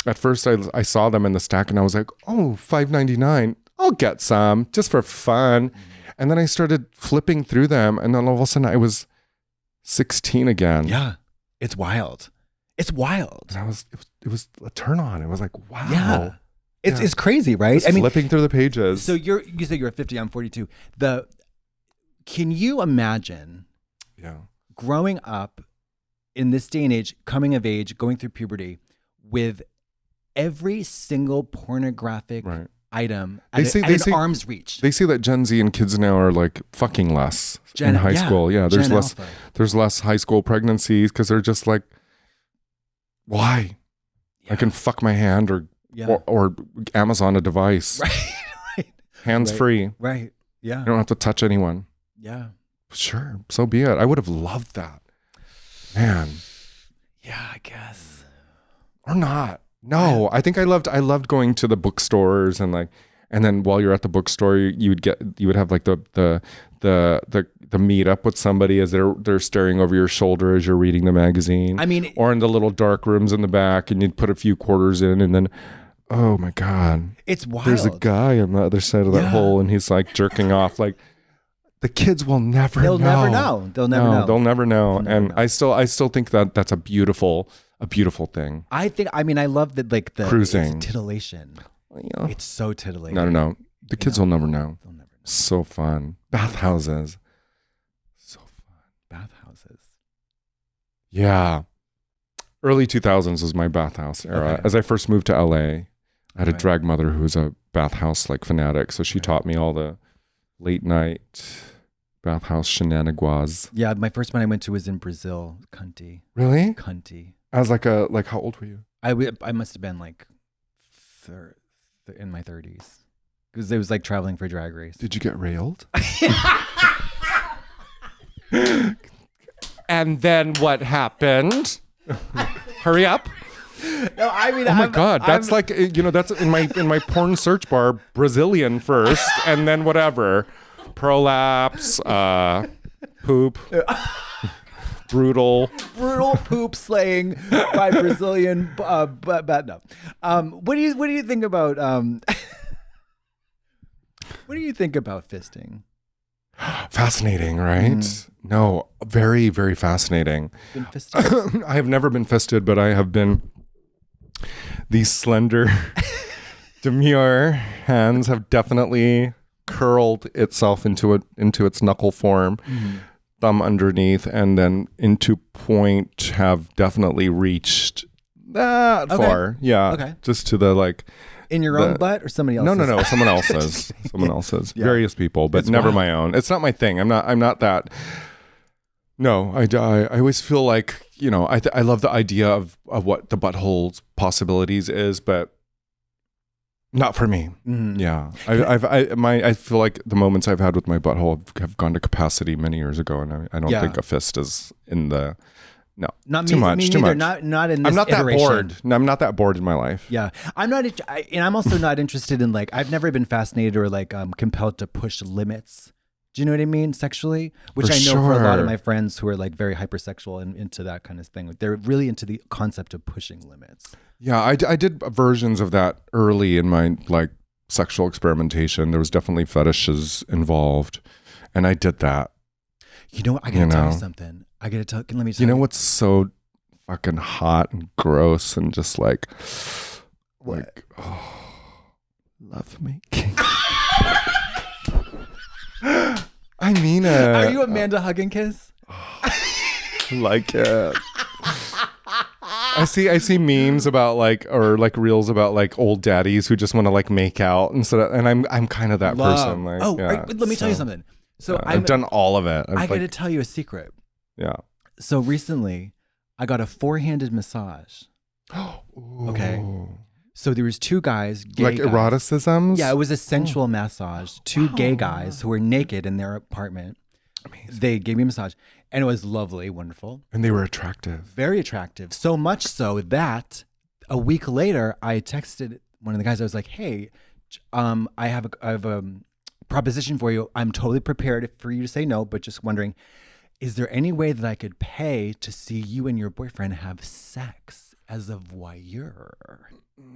at first I saw them in the stack, and I was like, oh, $5.99. I'll get some just for fun. And then I started flipping through them, and then all of a sudden I was 16 again. Yeah. It's wild. It's wild. And it was a turn on. It was like, wow. Yeah. It's crazy, right? Just flipping through the pages. So you say you're 50, I'm 42. Can you imagine growing up in this day and age, coming of age, going through puberty with every single pornographic item at arm's reach? They say that Gen Z and kids now are like fucking less in high school. Yeah, there's less high school pregnancies because they're just like, why? Yeah. I can fuck my hand or Amazon a device. Right. Hands free. Right. Yeah. You don't have to touch anyone. Yeah. Sure. So be it. I would have loved that. Man. Yeah, I guess. Or not. No, I think I loved going to the bookstores and then while you're at the bookstore, you would have like the meet up with somebody as they're staring over your shoulder as you're reading the magazine. I mean, or in the little dark rooms in the back, and you'd put a few quarters in, and then, oh my God, it's wild. There's a guy on the other side of that hole, and he's like jerking off. Like the kids will never know. They'll never know. And I still think that that's a beautiful thing. I love that, like the cruising. It's titillation. Yeah. It's so titillating. No. The kids will never know. They'll never know. So fun. Bathhouses. So fun. Bathhouses. Yeah. Early 2000s was my bathhouse era. Okay. As I first moved to LA, I had a drag mother who was a bathhouse like fanatic. So she taught me all the late night bathhouse shenanigans. Yeah, my first one I went to was in Brazil. Cunty. Really? Cunty. As like how old were you? I must have been like in my 30s. Because it was like traveling for Drag Race. Did you get railed? And then what happened? Hurry up. No, I mean, oh my God, that's like, that's in my porn search bar, Brazilian first, and then whatever, prolapse, poop, brutal poop slaying by Brazilian, but no. What do you think about what do you think about fisting? Fascinating, right? No, very, very fascinating. Been fisted? I have never been fisted, but I have been. These slender, demure hands have definitely curled itself into its knuckle form, thumb underneath, and then into point have definitely reached that far. Yeah. Okay. Just to the like. In your own butt or somebody else's? No. Someone else's. Someone else's. Yeah. Various people, but it's never my own. It's not my thing. I'm not that. No, I always feel like, I love the idea of what the butthole's possibilities is, but not for me. Mm-hmm. Yeah. I feel like the moments I've had with my butthole have gone to capacity many years ago, and I don't think a fist is in the. No, not too me, much. Me too neither. much. Not in this I'm not iteration. that bored. No, I'm not that bored in my life. Yeah, I'm not, and I'm also not interested in I've never been fascinated or compelled to push limits Do you know what I mean? Sexually, which I know for a lot of my friends who are like very hypersexual and into that kind of thing. They're really into the concept of pushing limits. Yeah, I did versions of that early in my like sexual experimentation. There was definitely fetishes involved, and I did that. You know what? I gotta tell you something. Let me tell you. You know what's so fucking hot and gross and just like, love making. I mean it. Are you Amanda Hug and Kiss? Like it. I see memes about like, or like reels about like old daddies who just want to like make out instead of, and I'm kind of that person. Like, let me tell you something. So I've done all of it. I got to tell you a secret. Yeah. So recently, I got a 4-handed massage. Okay. So there was 2 guys, gay like guys. eroticisms? Yeah, it was a sensual massage. 2 gay guys who were naked in their apartment. Amazing. They gave me a massage, and it was lovely, wonderful. And they were attractive. Very attractive. So much so that a week later, I texted one of the guys. I was like, hey, I have a proposition for you. I'm totally prepared for you to say no, but just wondering, is there any way that I could pay to see you and your boyfriend have sex as a voyeur?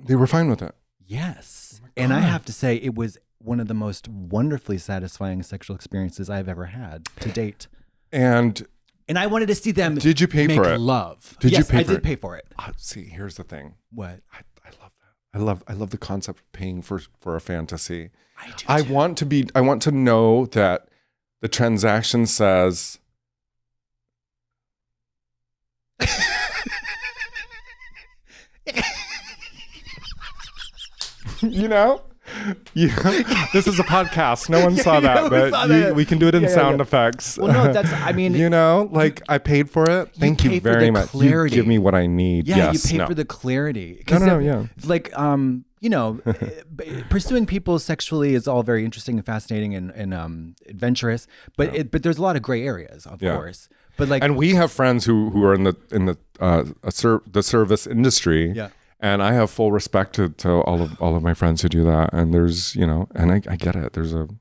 They were fine with it. Yes. And I have to say, it was one of the most wonderfully satisfying sexual experiences I've ever had to date. And I wanted to see them. Did you pay for it? Love. Did you yes, pay I for did it? pay for it. See, here's the thing. What? I love that. I love the concept of paying for a fantasy. I do. I want to know that the transaction says you know, this is a podcast. No one saw that, but we can do it in sound effects. Well, no, that's, I mean, you know, like I paid for it. Thank you very much. Clarity. You give me what I need. Yeah, yes, you pay for the clarity. No, yeah. Like, you know, pursuing people sexually is all very interesting and fascinating and adventurous, but but there's a lot of gray areas, of course. But like, and we have friends who are in the service industry. Yeah. And I have full respect to all of my friends who do that. And there's, you know, and I get it. I love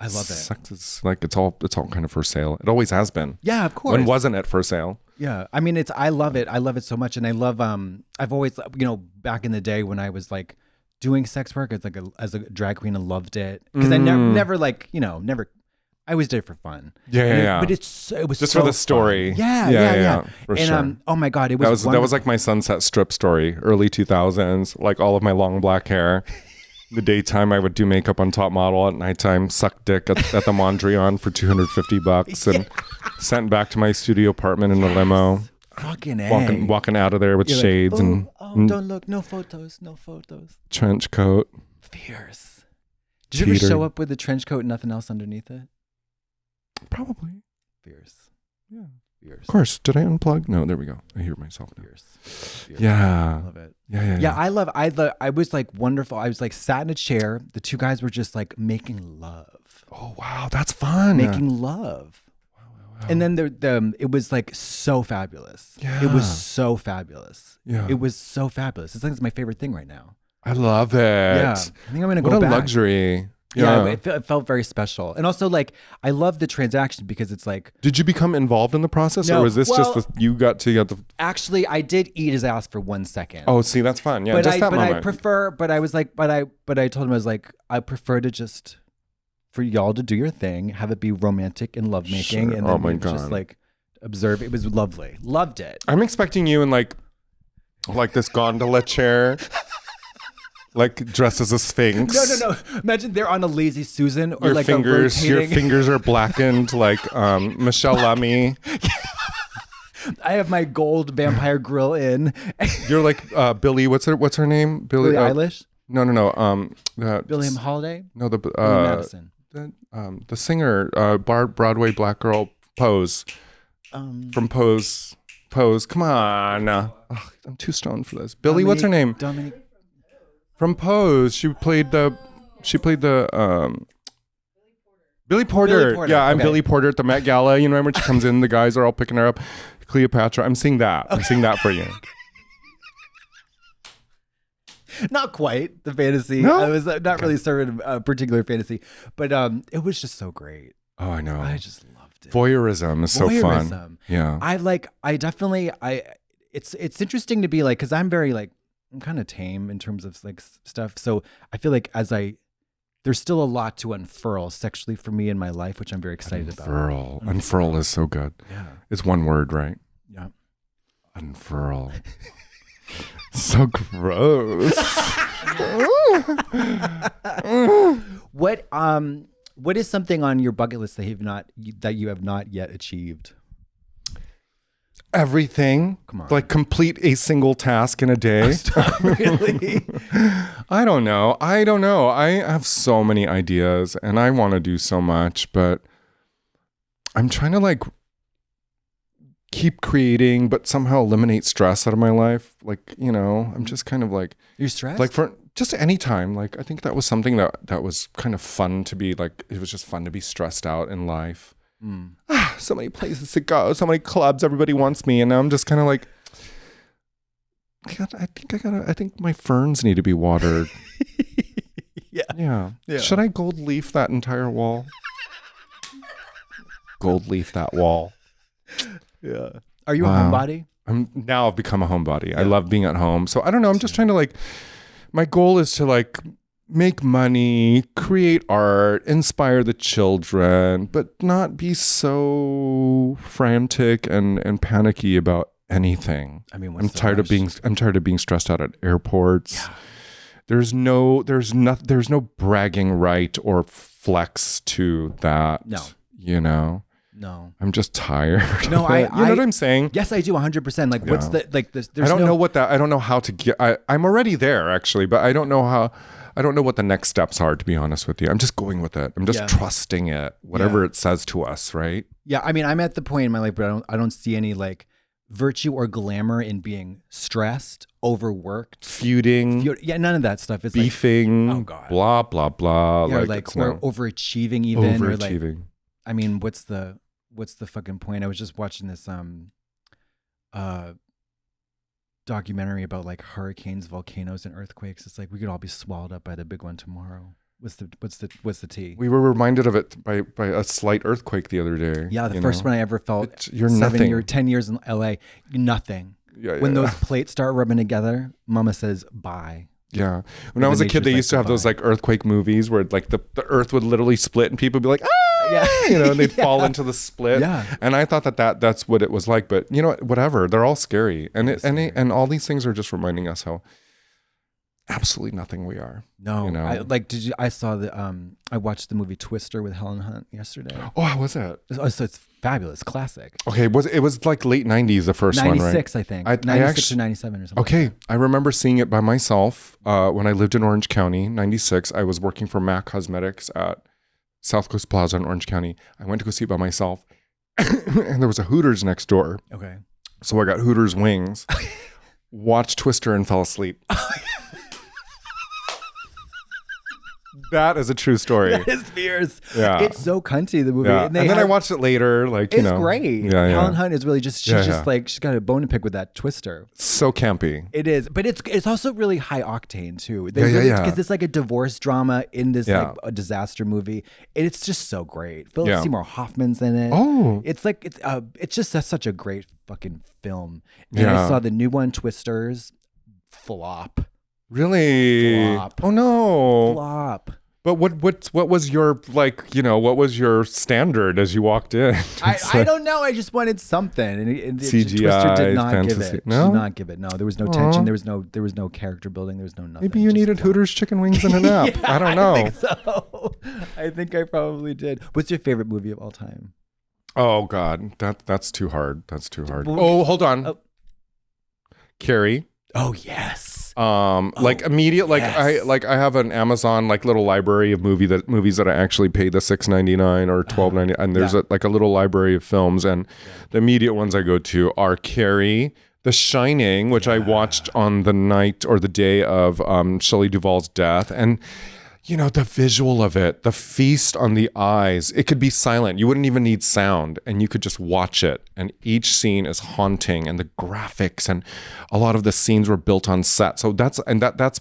it. Sex is like it's all kind of for sale. It always has been. Yeah, of course. When wasn't it for sale? Yeah, I mean, I love it. I love it so much, and I love. I've always, you know, back in the day when I was like doing sex work as a drag queen, I loved it because I never like, you know, never. I always did it for fun. Yeah. But it was just so for the story. Fun. Yeah. For and sure. Oh my God, it was that was like my Sunset Strip story, early 2000s. Like all of my long black hair. The daytime I would do makeup on Top Model. At nighttime, suck dick at the Mondrian for $250 and sent back to my studio apartment in a limo. Fucking A. Walking out of there with shades like, don't look, no photos. Trench coat. Fierce. Did you ever show up with a trench coat and nothing else underneath it? Probably. Fierce. Yeah. Fierce. Of course. Did I unplug? No, there we go. I hear myself now. Fierce. Yeah. I love it. Yeah. I was like wonderful. I was like sat in a chair. The 2 guys were just like making love. Oh, wow. That's fun. Making love. Wow. And then it was like so fabulous. Yeah. It was so fabulous. Yeah. It was so fabulous. It's like it's my favorite thing right now. I love it. Yeah. I think I'm going to go back. What a luxury. Yeah, it felt very special. And also, like, I love the transaction because it's like... Did you become involved in the process? No, or was this you got the... Actually, I did eat his ass for 1 second. Oh, see, that's fun. Yeah, but just that moment. I prefer... But I was like... But I told him, I was like, I prefer to just... For y'all to do your thing, have it be romantic and lovemaking. Sure. And then just, like, observe. It was lovely. Loved it. I'm expecting you in, like this gondola chair... Like dressed as a sphinx. No. Imagine they're on a lazy Susan or your like fingers, a your fingers are blackened like Michelle Lummy. I have my gold vampire grill in. You're like Billy. What's her name? Billie Eilish. No. Billie Holiday. No, Billie Madison. The singer, Broadway black girl, Pose. From Pose. Come on. I'm too stoned for this. Billy, what's her name? Dominique. From Pose, she played the Billy Porter. Yeah, I'm Billy Porter at the Met Gala. You know, when she comes in, the guys are all picking her up. Cleopatra. I'm seeing that. I'm seeing that for you. Not quite the fantasy. No? I was not really serving a particular fantasy, but it was just so great. Oh, I know. I just loved it. Voyeurism is so fun. Yeah. It's interesting to be like, because I'm very like, I'm kind of tame in terms of like stuff. So I feel like there's still a lot to unfurl sexually for me in my life, which I'm very excited about. Unfurl is so good. Yeah. It's one word, right? Yeah. Unfurl. So gross. What is something on your bucket list that you have not yet achieved? Everything. Come on. Like complete a single task in a day. Really? I don't know. I have so many ideas and I want to do so much, but I'm trying to like keep creating, but somehow eliminate stress out of my life. Like, you know, I'm just kind of like, you're stressed? Like for just any time. Like, I think that was something that was kind of fun to be like, it was just fun to be stressed out in life. So many places to go, so many clubs, everybody wants me. And now I'm just kind of like, I think my ferns need to be watered. Yeah. Should I gold leaf that entire wall? Gold leaf that wall. Yeah. Are you a homebody? I've become a homebody. Yeah. I love being at home. So I don't know. I'm just trying to like, my goal is to like make money, create art, inspire the children, but not be so frantic and panicky about anything. I mean, I'm tired of being stressed out at airports. Yeah. There's no bragging right or flex to that. No. You know? No. I'm just tired. No, you know what I'm saying? Yes, I do 100%. Like what's the like this I don't know how to get I'm already there actually, but I don't know what the next steps are, to be honest with you. I'm just going with it. I'm just trusting it, whatever it says to us, right? Yeah, I mean, I'm at the point in my life where I don't see any like virtue or glamour in being stressed, overworked, feuding. Yeah, none of that stuff. It's beefing, like, oh God, blah blah blah. Yeah, or overachieving even. Overachieving. Or like, I mean, what's the fucking point? I was just watching this documentary about like hurricanes, volcanoes, and earthquakes. It's like we could all be swallowed up by the big one tomorrow. What's the tea? We were reminded of it by a slight earthquake the other day. Yeah, the first one I ever felt. You're nothing. 10 years in LA, nothing. Yeah, when those plates start rubbing together, Mama says bye. Yeah. When I was a kid, they used to have those like earthquake movies where like the earth would literally split and people would be like, ah, yeah, you know, and they'd fall into the split. Yeah. And I thought that's what it was like. But you know what, whatever, they're all scary. And all these things are just reminding us how absolutely nothing we are. No. You know? I watched the movie Twister with Helen Hunt yesterday. Oh, how was it? So it's fabulous, classic. Okay, it was like late 90s, the first 96, one, right? I think. 96 or 97 or something. Okay, like I remember seeing it by myself when I lived in Orange County, 96. I was working for MAC Cosmetics at South Coast Plaza in Orange County. I went to go see it by myself, and there was a Hooters next door. Okay. So I got Hooters wings, watched Twister, and fell asleep. That is a true story. That is fierce. Yeah. It's so cunty, the movie. Yeah. And then I watched it later. Like, it's great. Yeah, Helen Hunt is really just, she's like, she's got a bone to pick with that Twister. So campy. It is. But it's also really high octane too. Because it's like a divorce drama in this like a disaster movie. And it's just so great. Philip Seymour Hoffman's in it. Oh. It's like, it's just such a great fucking film. And I saw the new one, Twisters, flop. Really? Flop. Oh no. Flop. But what was your what was your standard as you walked in? I don't know. I just wanted something, and CGI, Twister did not fantasy. give it. No? Did not give it. No, there was no tension. There was no character building. There was no nothing. Maybe you needed Hooters chicken wings and a nap. I don't know. I think so. I think I probably did. What's your favorite movie of all time? Oh God, that's too hard. That's too hard. Oh, hold on. Oh. Carrie. Oh yes. Like immediate, like yes. I have an Amazon like little library of movies that I actually paid the $6.99 or $12.99, and there's a little library of films, and the immediate ones I go to are Carrie, The Shining, which I watched on the night or the day of Shelley Duvall's death, and you know, the visual of it, the feast on the eyes. It could be silent. You wouldn't even need sound, and you could just watch it. And each scene is haunting, and the graphics, and a lot of the scenes were built on set. So that's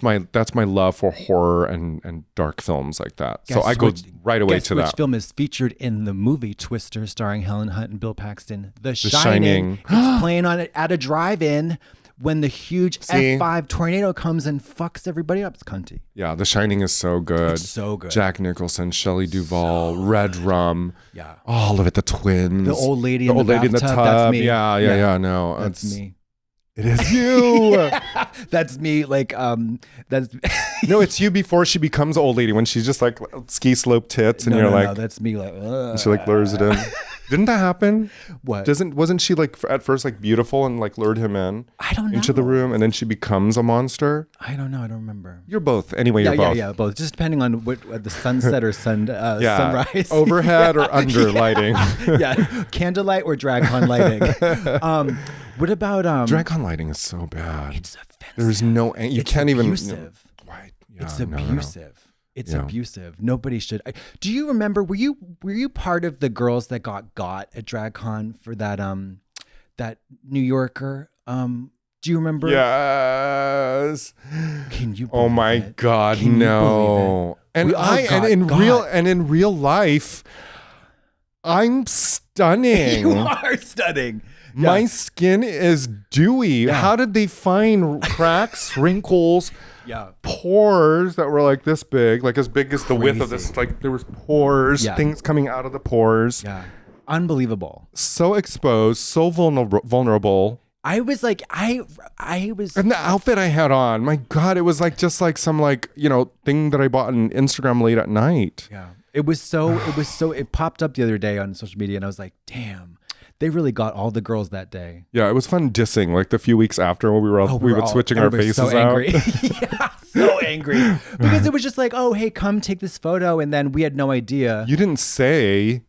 my love for horror and dark films like that. So I go right away to that. Which film is featured in the movie Twister, starring Helen Hunt and Bill Paxton? The Shining. It's playing on it at a drive-in. When the huge F5 tornado comes and fucks everybody up. It's cunty. Yeah, The Shining is so good. It's so good. Jack Nicholson, Shelley Duvall, Red Rum. Yeah. All of it. The twins. The old lady in the bathtub. That's me. Yeah. No, that's me. It is you. That's me. Like, that's no, it's you before she becomes an old lady, when she's just like ski slope tits, and no, that's me. Like, and she like lures it in. Didn't that happen? What? Wasn't she like at first like beautiful and like lured him in? I don't know. Into the room, and then she becomes a monster? I don't know. I don't remember. You're both. Anyway, you're both. Yeah, both. Just depending on what the sunset or sunrise. Overhead or under lighting. Yeah. Candlelight or DragCon lighting. What about DragCon lighting is so bad. It's offensive. There's no you can't abusive. even Why? Yeah, it's abusive. No. It's abusive. Nobody should. Do you remember? Were you part of the girls that got at DragCon for that that New Yorker? Do you remember? Yes. Can you? Oh my it? God, Can no. And in real life, I'm stunning. You are stunning. Yeah. My skin is dewy. Yeah. How did they find cracks, wrinkles? Pores that were like this big, like as big as the width of this. Like there was pores, things coming out of the pores. Yeah, unbelievable. So exposed, so vulnerable. I was like, I was. And the outfit I had on, my God, it was like just like some like, you know, thing that I bought on Instagram late at night. Yeah, it popped up the other day on social media, and I was like, damn. They really got all the girls that day. Yeah, it was fun dissing like the few weeks after when we were switching our faces so out. Angry. Yeah, so angry. Because it was just like, oh, hey, come take this photo. And then we had no idea. You didn't say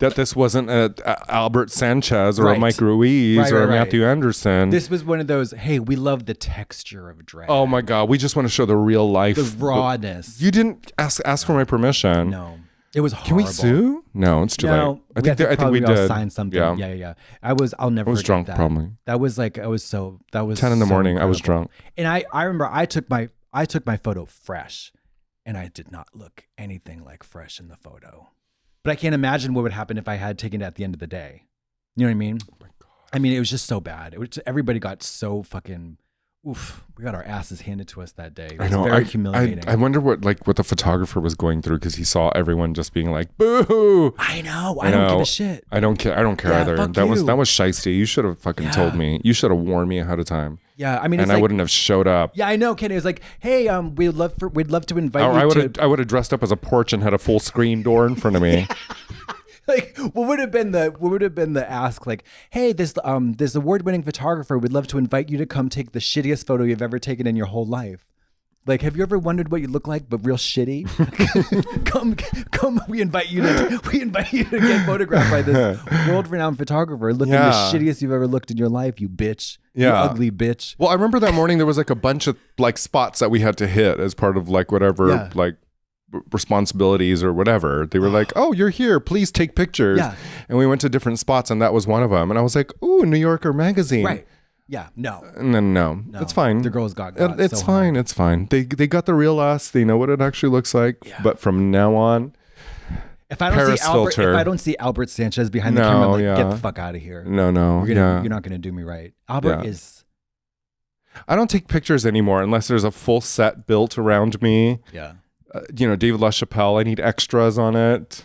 that this wasn't a Albert Sanchez or a Mike Ruiz or a Matthew Anderson. This was one of those, hey, we love the texture of drag. Oh my God, we just want to show the real life. The rawness. You didn't ask for my permission. No. It was horrible. Can we sue? No, it's too late. I think we did. Sign something. Yeah. I'll never. I was drunk that. probably. That was like that was 10 in the morning. Incredible. I was drunk. And I remember I took my photo fresh, and I did not look anything like fresh in the photo. But I can't imagine what would happen if I had taken it at the end of the day. You know what I mean? Oh my God. I mean, it was just so bad. Everybody got so fucking. Oof, we got our asses handed to us that day. It was very humiliating. I wonder what the photographer was going through, because he saw everyone just being like, boo. I know. I don't give a shit. I don't care either. That was shiesty. You should have fucking told me. You should have warned me ahead of time. Yeah, I mean, and I wouldn't have showed up. Yeah, I know, Kenny. It was like, hey, we'd love to invite you. I would have dressed up as a porch and had a full screen door in front of me. Like, what would have been the ask? Like, hey, this award-winning photographer would love to invite you to come take the shittiest photo you've ever taken in your whole life. Like, have you ever wondered what you look like but real shitty? come, we invite you to get photographed by this world-renowned photographer looking the shittiest you've ever looked in your life, you bitch. You ugly bitch. Well, I remember that morning there was like a bunch of like spots that we had to hit as part of like whatever like responsibilities or whatever. They were like, oh, you're here, please take pictures. And we went to different spots, and that was one of them. And I was like, ooh, New Yorker magazine. Right. Yeah. No. And then no. It's fine. The girls got it's so fine. hard. It's fine. They got the real us. They know what it actually looks like. But from now on, if I don't see Albert Sanchez behind the camera, like, get the fuck out of here. No. You're not gonna do me right. Albert is. I don't take pictures anymore unless there's a full set built around me. Yeah. David LaChapelle, I need extras on it.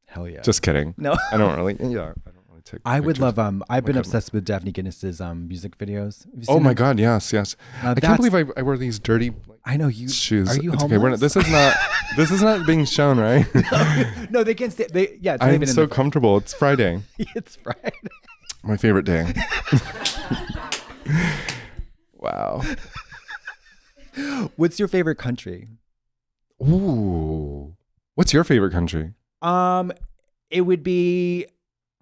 Hell yeah. Just kidding. No. I don't really take I would pictures. love, I've been obsessed with Daphne Guinness's music videos. Oh my God, yes. I can't believe I wear these dirty I know you shoes. Are you it's homeless? Okay. This is not being shown, right? No, they can't stay. It's I'm so comfortable. It's Friday. It's Friday. My favorite day. Wow. What's your favorite country? Ooh. What's your favorite country? It would be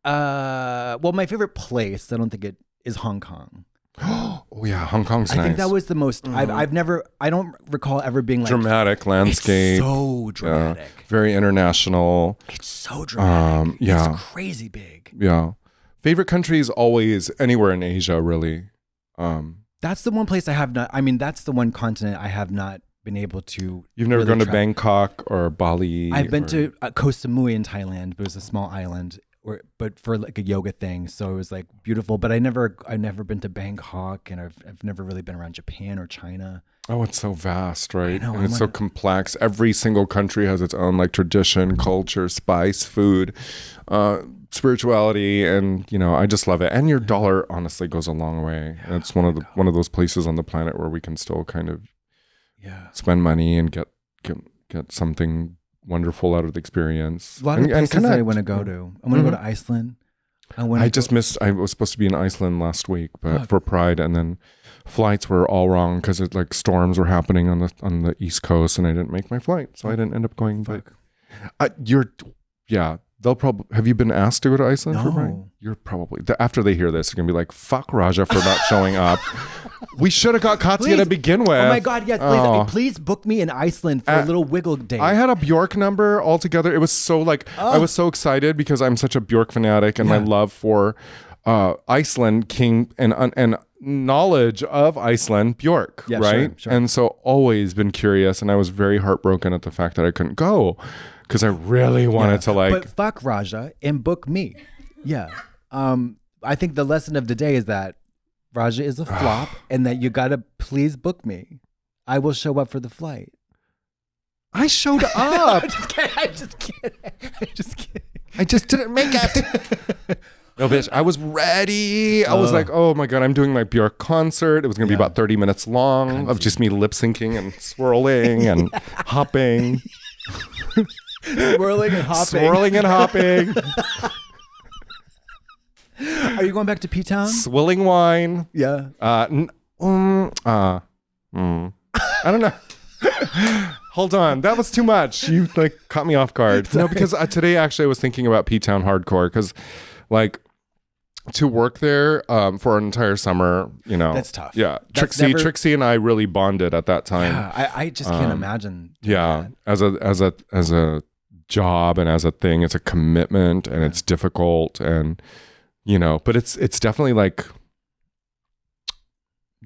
well, my favorite place, I don't think it is Hong Kong. Oh yeah, Hong Kong's nice. I think that was the most. I don't recall ever being like dramatic landscape. It's so dramatic. Very international. It's so dramatic. It's crazy big. Yeah. Favorite country is always anywhere in Asia, really. That's the one place I have not. I mean, that's the one continent I have not been able to. You've never gone to Bangkok or Bali? I've been to Koh Samui in Thailand, but it was a small island. But for like a yoga thing, so it was like beautiful. But I've never been to Bangkok, and I've never really been around Japan or China. Oh, it's so vast, right? I know, and it's so complex. Every single country has its own like tradition, culture, spice, food, spirituality, and I just love it. And your dollar honestly goes a long way. And it's one of those places on the planet where we can still kind of spend money and get something wonderful out of the experience. A lot of places that I want to go to. I want to go to Iceland. I was supposed to be in Iceland last week, but for Pride, and then flights were all wrong because like storms were happening on the East Coast, and I didn't make my flight, so I didn't end up going. But they'll probably. Have you been asked to go to Iceland for Pride? You're probably after they hear this, they're gonna be like, "Fuck Raja for not showing up." We should have got Katya to begin with. Oh my God, yes, please, please book me in Iceland for a little wiggle date. I had a Bjork number altogether. It was so I was so excited because I'm such a Bjork fanatic, and my love for Iceland, King, and knowledge of Iceland, Bjork, right? Sure. And so always been curious, and I was very heartbroken at the fact that I couldn't go because I really wanted to But fuck Raja and book me. Yeah. I think the lesson of the day is that Raja is a flop and that you gotta please book me. I will show up for the flight. I showed up. I'm just kidding. I just didn't make it. No, bitch. I was ready. I was like, oh my God, I'm doing my Bjork concert. It was going to be about 30 minutes long of just me lip syncing and swirling and hopping. Swirling and hopping. Swirling and hopping. Are you going back to P-Town? Swilling wine. Yeah. I don't know. Hold on. That was too much. You caught me off guard. No, because today actually I was thinking about P-Town hardcore because to work there for an entire summer, that's tough. Yeah. Trixie and I really bonded at that time. Yeah, I just can't imagine. Yeah. That. As a job and as a thing, it's a commitment and it's difficult and but it's definitely like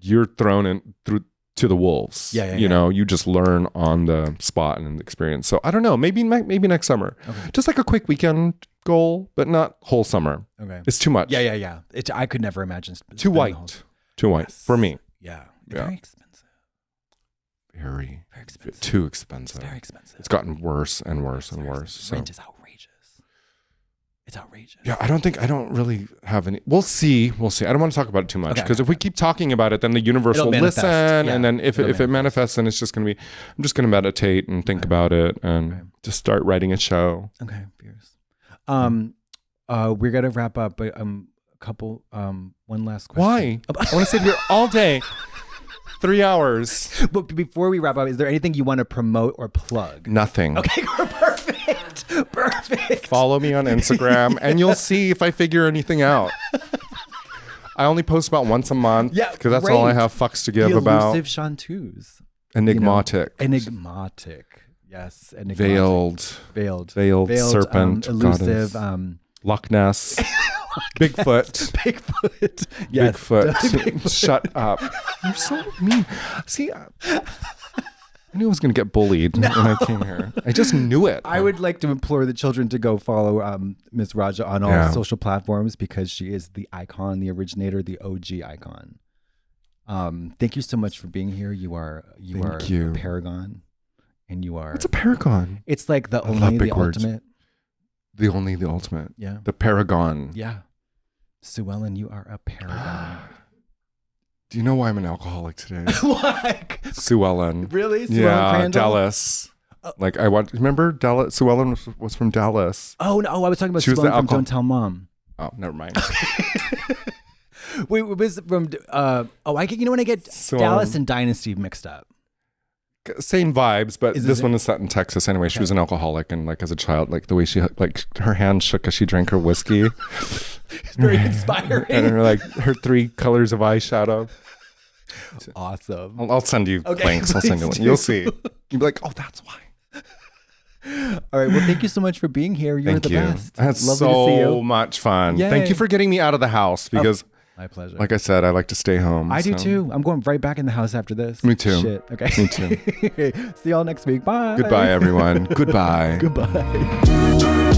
you're thrown to the wolves. You just learn on the spot and the experience. So I don't know, maybe next summer. Okay. Just like a quick weekend goal, but not whole summer. Okay. It's too much. Yeah. I could never imagine. Too white for me. Yeah. Very expensive. Very expensive. Too expensive. It's very expensive. It's gotten worse and worse and worse. So. Rent is outrageous. It's outrageous. Yeah, I don't really have any. We'll see. I don't want to talk about it too much because if we keep talking about it, then the universe will listen. Yeah, and then if it manifests, then it's just going to be, I'm just going to meditate and think about it and just start writing a show. Okay, fierce. We're going to wrap up, but one last question. Why? I want to sit here all day. 3 hours. But before we wrap up, is there anything you want to promote or plug? Nothing. Okay, perfect. Follow me on Instagram and you'll see if I figure anything out. I only post about once a month because that's all I have fucks to give about. Elusive Chanteuse. Enigmatic. Yes. Veiled serpent. Elusive. Loch Ness. Bigfoot. Yes. Bigfoot. Shut up. You're so mean. See, I knew I was going to get bullied when I came here. I just knew it. I would like to implore the children to go follow Miss Raja on all social platforms because she is the icon, the originator, the OG icon. Thank you so much for being here. You are a paragon, and you are. What's a paragon? It's like the ultimate. The ultimate. Yeah. The paragon. Yeah. Sue Ellen, you are a paragon. Do you know why I'm an alcoholic today? What? Sue Ellen. Really? Sue Ellen Crandall? Dallas. Remember Dallas? Sue Ellen was from Dallas. Oh, no. I was talking about Sue Ellen from Don't Tell Mom. Oh, never mind. Wait, it was from, when I get Dallas and Dynasty mixed up. Same vibes, but this one is set in Texas anyway. Okay. She was an alcoholic, and as a child, the way she her hand shook as she drank her whiskey. It's very inspiring. And her 3 colors of eyeshadow. Awesome. I'll send you links. I'll send you links. You'll see. You'll be like, oh, that's why. All right. Well, thank you so much for being here. You're the best. That's lovely to see you. so much fun. Yay. Thank you for getting me out of the house because, my pleasure. like I said, I like to stay home. I do too. I'm going right back in the house after this. Me too. Shit. Okay. Me too. See y'all next week. Bye. Goodbye, everyone. Goodbye. Goodbye.